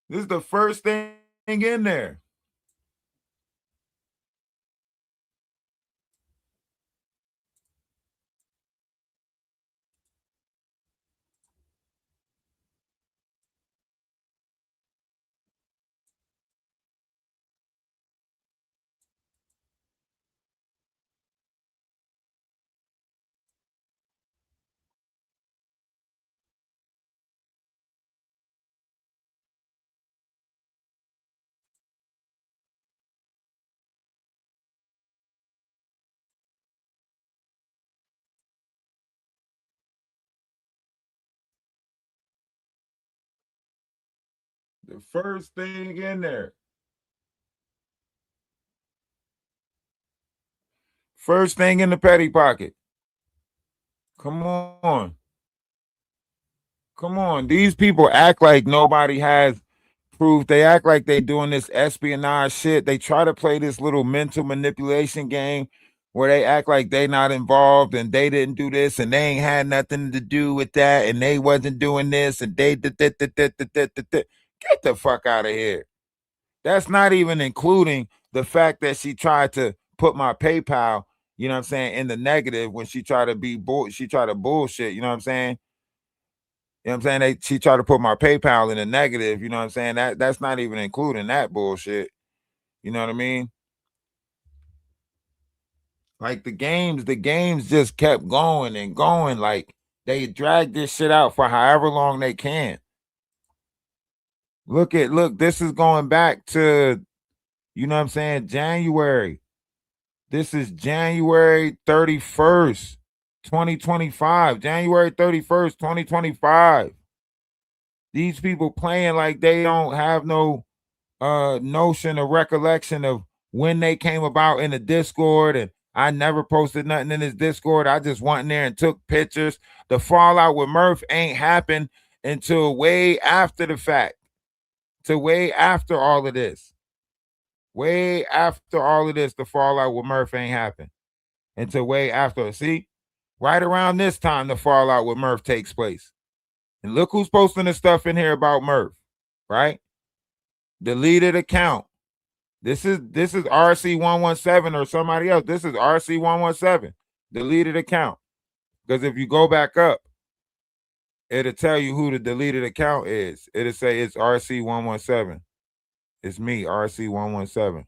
This is the first thing in there. The first thing in there. First thing in the petty pocket. Come on. Come on. These people act like nobody has proof. They act like they doing this espionage shit. They try to play this little mental manipulation game where they act like they not involved and they didn't do this and they ain't had nothing to do with that and they wasn't doing this and they get the fuck out of here. That's not even including the fact that she tried to put my PayPal, you know what I'm saying, in the negative when she tried to she tried to bullshit, you know what I'm saying? You know what I'm saying? She tried to put my PayPal in the negative, you know what I'm saying? That's not even including that bullshit. You know what I mean? Like the games just kept going and going. Like they dragged this shit out for however long they can. Look, this is going back to, you know what I'm saying, January. This is January 31st, 2025. January 31st, 2025. These people playing like they don't have no notion or recollection of when they came about in the Discord, and I never posted nothing in this Discord. I just went in there and took pictures. The fallout with Murph ain't happened until way after the fact. to way after all of this. Way after all of this, the fallout with Murph ain't happened. Until way after. See? Right around this time, the fallout with Murph takes place. And look who's posting the stuff in here about Murph, right? Deleted account. This is RC117 or somebody else. This is RC117. Deleted account. Because if you go back up, it'll tell you who the deleted account is. It'll say it's RC117. It's me, RC117.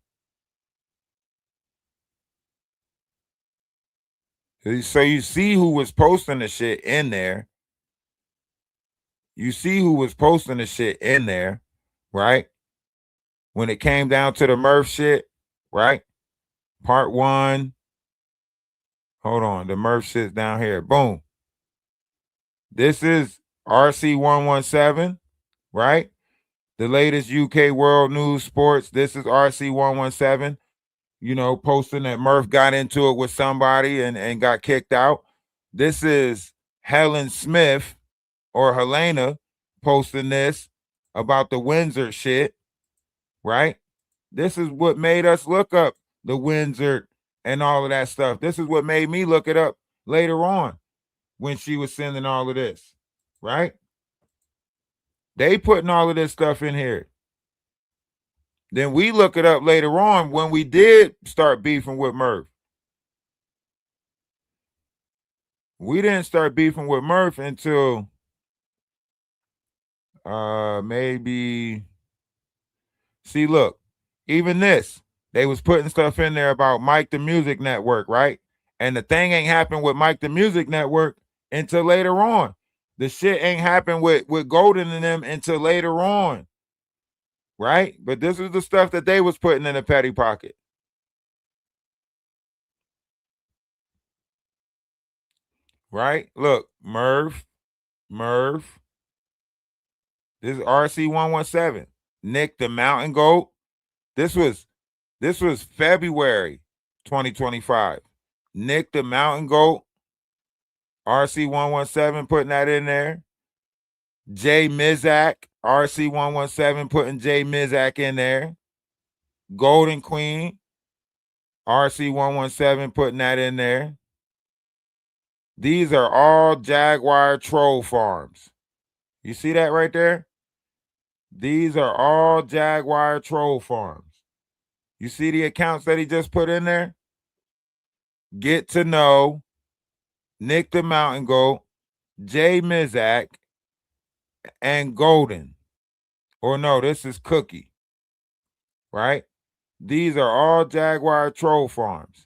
So you see who was posting the shit in there. You see who was posting the shit in there, right? When it came down to the Murph shit, right? Part 1. Hold on. The Murph shit's down here. Boom. This is RC117, right? The latest UK world news sports. This is RC117, you know, posting that Murph got into it with somebody and got kicked out. This is Helen Smith or Helena posting this about the Windsor shit, right? This is what made us look up the Windsor and all of that stuff. This is what made me look it up later on when she was sending all of this, right? They putting all of this stuff in here. Then we look it up later on when we did start beefing with Murph. We didn't start beefing with Murph until maybe. See, look, even this, they was putting stuff in there about Mike the Music Network, right? And the thing ain't happened with Mike the Music Network until later on. The shit ain't happened with Golden and them until later on, right? But this is the stuff that they was putting in the petty pocket. Right? Look, Merv. This is RC117. Nick the Mountain Goat. This was February 2025. Nick the Mountain Goat. RC117 putting that in there. Jay Mizak. RC117 putting Jay Mizak in there. Golden Queen. RC117 putting that in there. These are all Jaguar troll farms. You see that right there? These are all Jaguar troll farms. You see the accounts that he just put in there? Get to know Nick the Mountain Goat, Jay Mizak, and Golden. Or no, this is Cookie. Right? These are all Jaguar troll farms.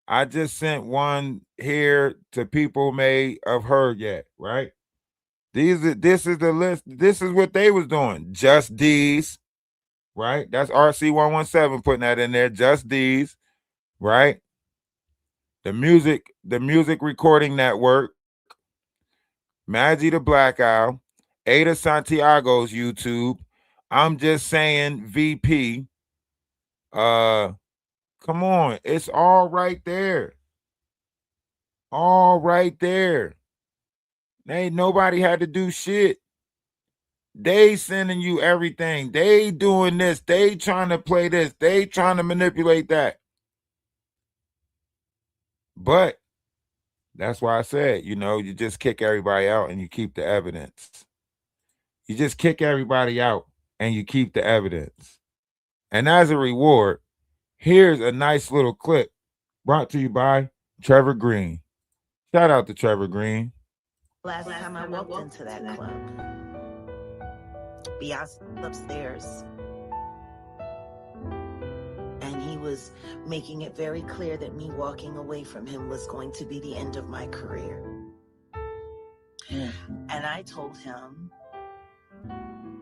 I just sent one here to people may have heard yet, right? This is the list. This is what they was doing. Just D's, right? That's RC117 putting that in there. Just D's, right? The music recording network, Maggie the Black Owl, Ada Santiago's YouTube. I'm just saying VP. Come on, it's all right there. All right there. Ain't nobody had to do shit. They sending you everything. They doing this. They trying to play this. They trying to manipulate that. But that's why I said, you know, you just kick everybody out and you keep the evidence. You just kick everybody out and you keep the evidence. And as a reward, here's a nice little clip brought to you by Trevor Green. Shout out to Trevor Green. Last time I walked into that club, Beyonce was upstairs, and he was making it very clear that me walking away from him was going to be the end of my career. And I told him,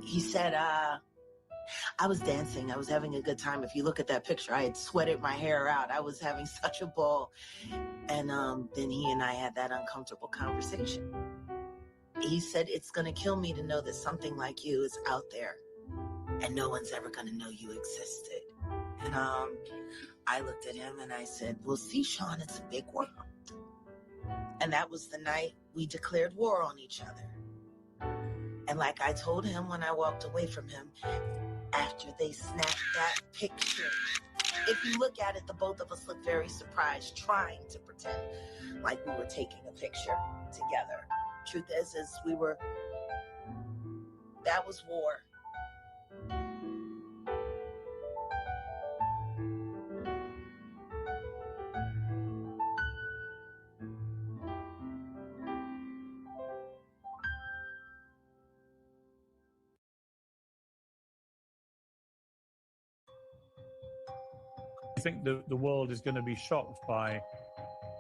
he said, I was dancing. I was having a good time. If you look at that picture, I had sweated my hair out. I was having such a ball. And then he and I had that uncomfortable conversation. He said, it's going to kill me to know that something like you is out there and no one's ever going to know you existed. And I looked at him and I said, well, see, Sean, it's a big world. And that was the night we declared war on each other. And like I told him when I walked away from him, after they snapped that picture. If you look at it, the both of us look very surprised, trying to pretend like we were taking a picture together. Truth is that was war. I think the world is going to be shocked by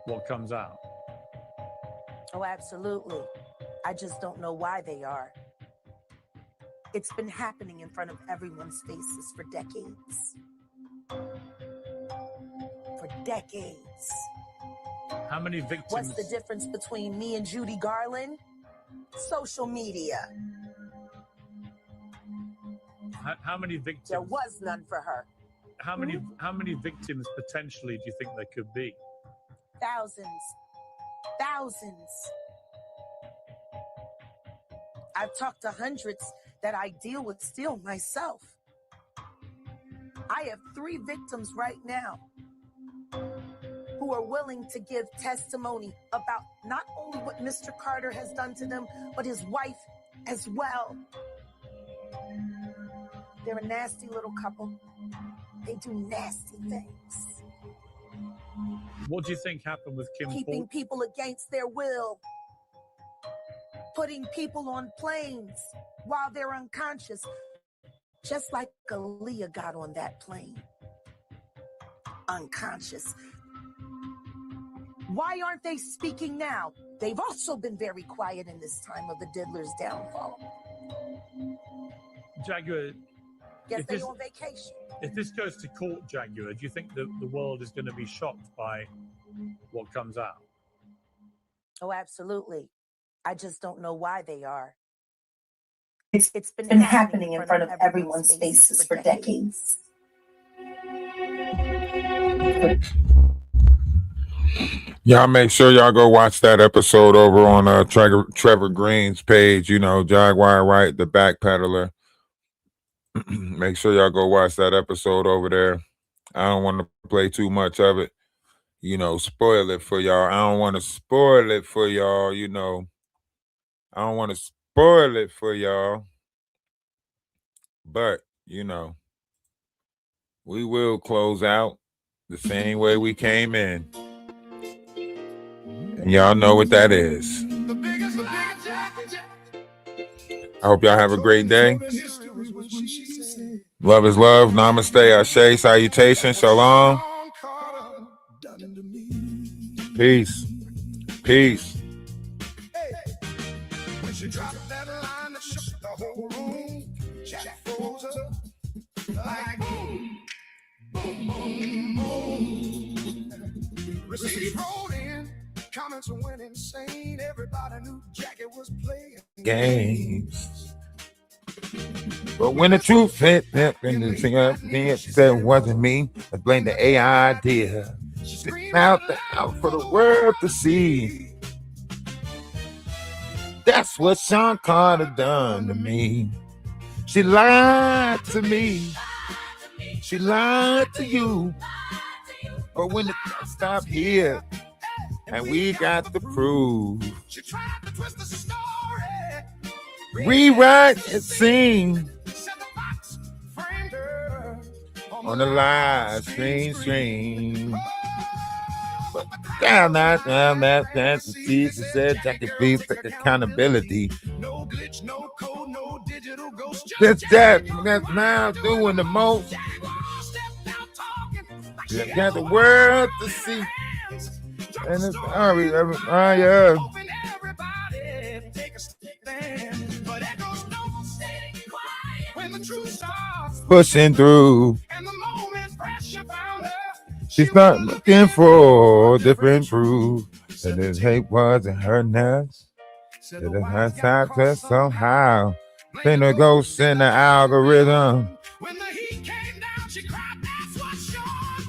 what comes out. Oh, absolutely. I just don't know why they are. It's been happening in front of everyone's faces for decades. For decades. How many victims? What's the difference between me and Judy Garland? Social media. How many victims? There was none for her. How many victims potentially do you think there could be? Thousands. I've talked to hundreds that I deal with still myself. I have 3 victims right now who are willing to give testimony about not only what Mr. Carter has done to them, but his wife as well. They're a nasty little couple. They do nasty things. What do you think happened with Kim? Keeping people against their will. Putting people on planes while they're unconscious. Just like Aaliyah got on that plane. Unconscious. Why aren't they speaking now? They've also been very quiet in this time of the Diddler's downfall. Jaguar, Guess they're on vacation. if this goes to court, Jaguar, do you think that the world is going to be shocked by what comes out? Oh, absolutely. I just don't know why they are. It's been happening in front of everyone's faces for decades. Y'all make sure y'all go watch that episode over on Trevor Green's page, Jaguar Right, the backpedaler. Make sure y'all go watch that episode over there. I don't want to play too much of it, spoil it for y'all. I don't want to spoil it for y'all, I don't want to spoil it for y'all. But, we will close out the same way we came in. And y'all know what that is. I hope y'all have a great day. Love is love. Namaste. Ashe. Salutation. Shalom. Peace. Peace. When she dropped that line that shook the whole room, Jack froze up like boom, boom, boom, boom. Receipts rolled in, comments went insane. Everybody knew Jackie was playing Games. But when the truth hit, and the singer said it wasn't me, I blame the AI idea. Out for the world to see. That's what Sean Carter done to me. She lied to me. She lied to you. But when the stop here, and we got the proof. She tried to twist the story, Rewrite and sing said the box framed her on the live stream. But down that Jesus said that could be accountability. No glitch, no code, no digital ghost. That's now doing the most. You got the world to see. And it's yeah. Pushing through. She's not looking for different proof that his hate wasn't her nuts. That it has time to somehow been a ghost in the algorithm. When the heat came down, she cried, that's what Sean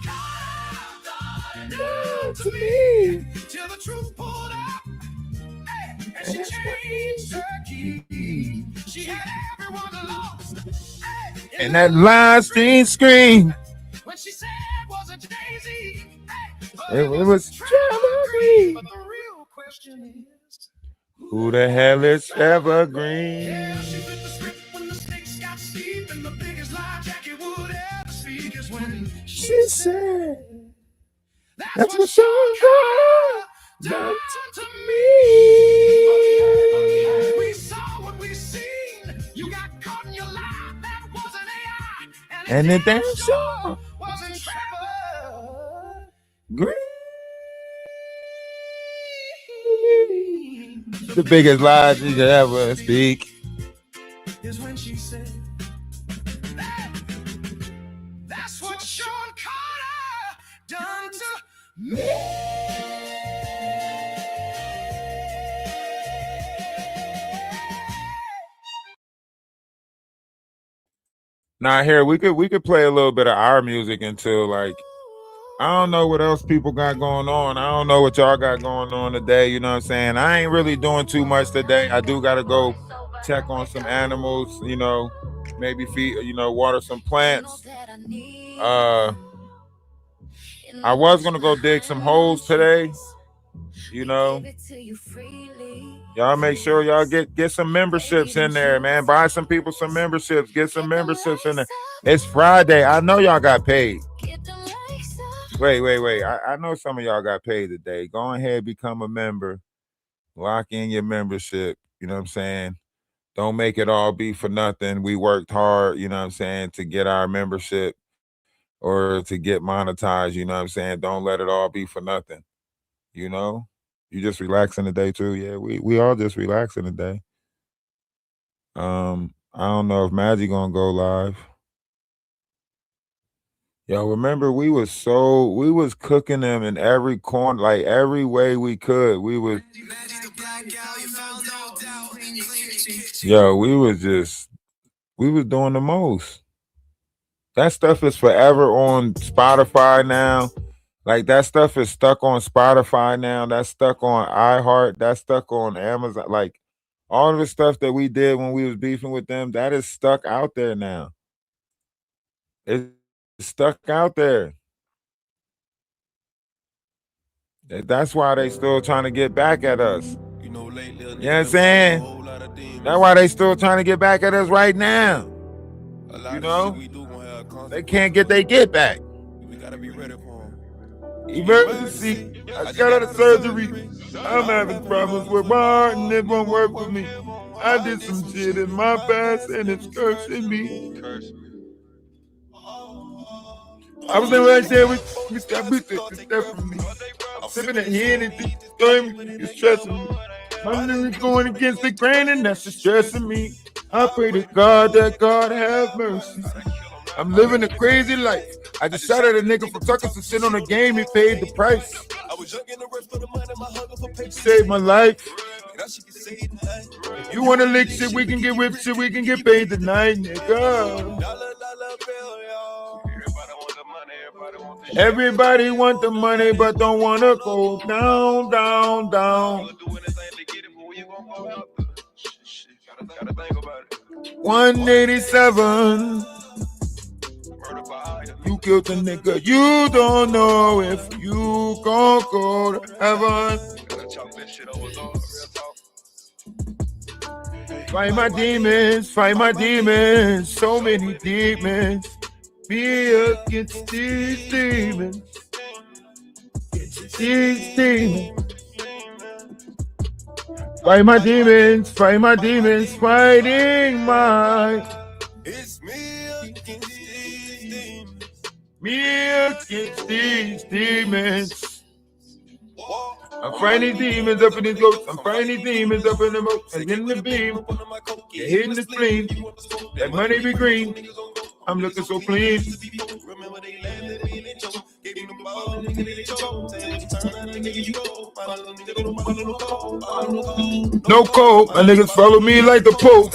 Carter done to me. Till the truth pulled up, and she changed her key. She had everyone lost. And that live screen. When she said was a Daisy. It was Evergreen. But the real question is, who the hell is Evergreen? yeah, she flipped the script when the stakes got steep, and the biggest lie Jackie would ever speak is when she said, that's what Sean Carter done to me. We saw what we seen. You got caught in your lie. That wasn't AI. And the damn show wasn't Trevor Green. The biggest lies you could ever speak is when she said, that's what Sean Carter done to me. Now here we could play a little bit of our music until like I don't know what else people got going on. I don't know what y'all got going on today. You know what I'm saying? I ain't really doing too much today. I do got to go check on some animals, you know, maybe feed, you know, water some plants. I was going to go dig some holes today, you know. Y'all make sure y'all get some memberships in there, man. Buy some people some memberships. Get some memberships in there. It's Friday. I know y'all got paid. Wait. I know some of y'all got paid today. Go ahead, become a member. Lock in your membership. You know what I'm saying? Don't make it all be for nothing. We worked hard, you know what I'm saying, to get our membership or to get monetized, you know what I'm saying? Don't let it all be for nothing. You know? You just relaxing today too. Yeah, we all just relaxing today. I don't know if Magic gonna go live. Yo, remember we was cooking them in every corner, like every way we could. We was doing the most. That stuff is forever on Spotify now. Like that stuff is stuck on Spotify now. That's stuck on iHeart. That's stuck on Amazon. Like all of the stuff that we did when we was beefing with them, that is stuck out there now. It's stuck out there. That's why they still trying to get back at us. You know what I'm saying? That's why they still trying to get back at us right now. You know? They can't get their get back. We gotta be ready for them. Emergency. I just got out of surgery. I'm having problems with my heart and it won't work for me. I did some shit in my past and it's cursing me. I was in right there with Mr. from me. I'm sipping that head and it's stressing me. My lyrics going against the grain and that's just stressing me. I pray to God that God have mercy. I'm living a crazy life. I just shot at a nigga for talking some shit on the game. He paid the price. Saved my life. If you want to lick shit, we can get whipped shit. We can get paid tonight, nigga. Everybody want the money, but don't want to go down, down, down. 187. You killed the nigga. You don't know if you gon' go to heaven. Fight my demons, fight my demons. So many demons. Me against these demons. These demons. Fight my demons, fighting my. It's me against these demons. Me against these demons. I'm fighting these demons up in this ghost. I'm fighting these demons up in the moat. And in the beam. You're hitting the spleen. That money be green. I'm looking so clean. No cold. My niggas follow me like the Pope.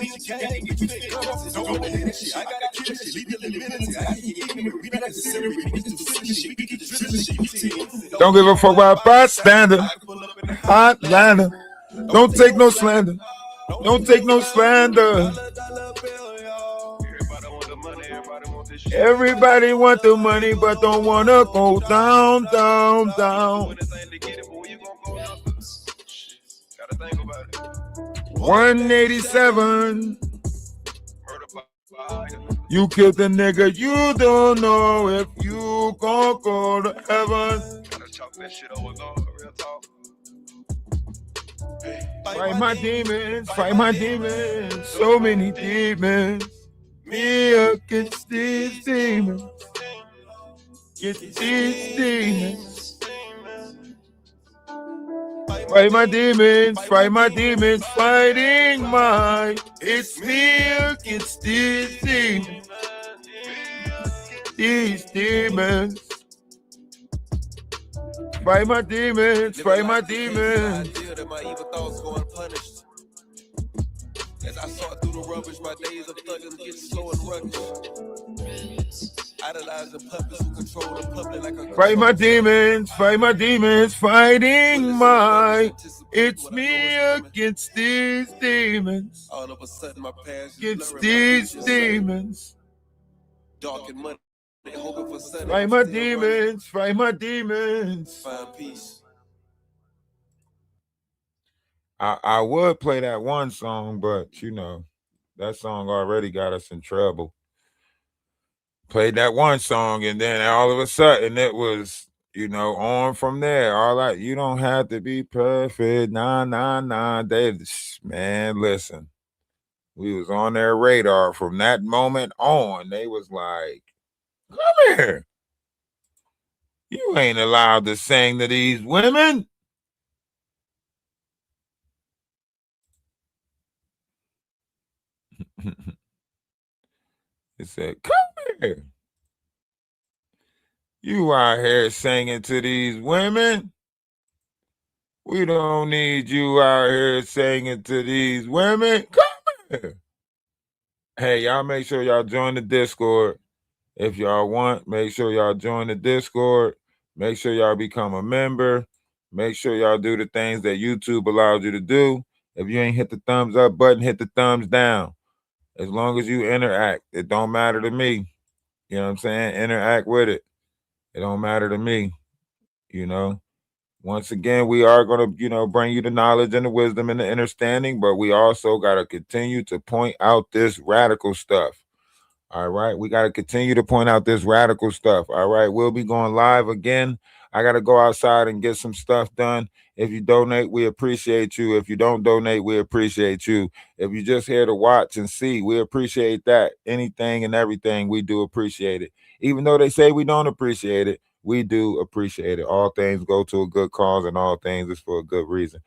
you can't get you fake. Don't go ahead and shit. I gotta kill this shit. Leave the eliminate. I gotta get ignorant. We not necessary. We get to silly shit. We get to drilling shit. Don't give a fuck about bystander. Hotliner. Don't take no slander. Don't take no slander. Everybody want the money, but don't wanna go down, down, down. 187. You killed the nigga, you don't know if you gon' go to heaven. Fight my demons, fight my demons. So many demons. Me against these demons. Get these demons. Fight my demons, fight my demons, fighting mine. It's me against these demons. These demons. Fight my demons, fight my demons. As I saw through the rubbish, my days of thugging get slow and rubbish. Idolizing puppets who control the public like a Fight my demons, fighting my. It's me against these demons. All of a sudden, my past against these demons. Dark and money, they hoping for sun. Fight my demons, fight my demons. Find peace. I would play that one song, but you know, that song already got us in trouble. Played that one song, and then all of a sudden it was, you know, on from there. All that, you don't have to be perfect. Nah. They, man, listen. We was on their radar from that moment on. They was like, come here. You ain't allowed to sing to these women. It said, come here. You out here singing to these women. We don't need you out here singing to these women. Come here. Hey, y'all make sure y'all join the Discord. If y'all want, make sure y'all join the Discord. Make sure y'all become a member. Make sure y'all do the things that YouTube allows you to do. If you ain't hit the thumbs up button, hit the thumbs down. As long as you interact, it don't matter to me. You know what I'm saying? Interact with it. It don't matter to me. You know? Once again, we are going to, you know, bring you the knowledge and the wisdom and the understanding, but we also got to continue to point out this radical stuff. All right. We got to continue to point out this radical stuff. All right. We'll be going live again. I got to go outside and get some stuff done. If you donate, we appreciate you. If you don't donate, we appreciate you. If you're just here to watch and see, we appreciate that. Anything and everything, we do appreciate it. Even though they say we don't appreciate it, we do appreciate it. All things go to a good cause, and all things is for a good reason.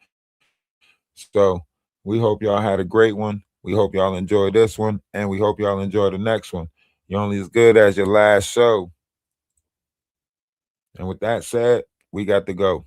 So we hope y'all had a great one. We hope y'all enjoy this one, and we hope y'all enjoy the next one. You're only as good as your last show. And with that said, we got to go.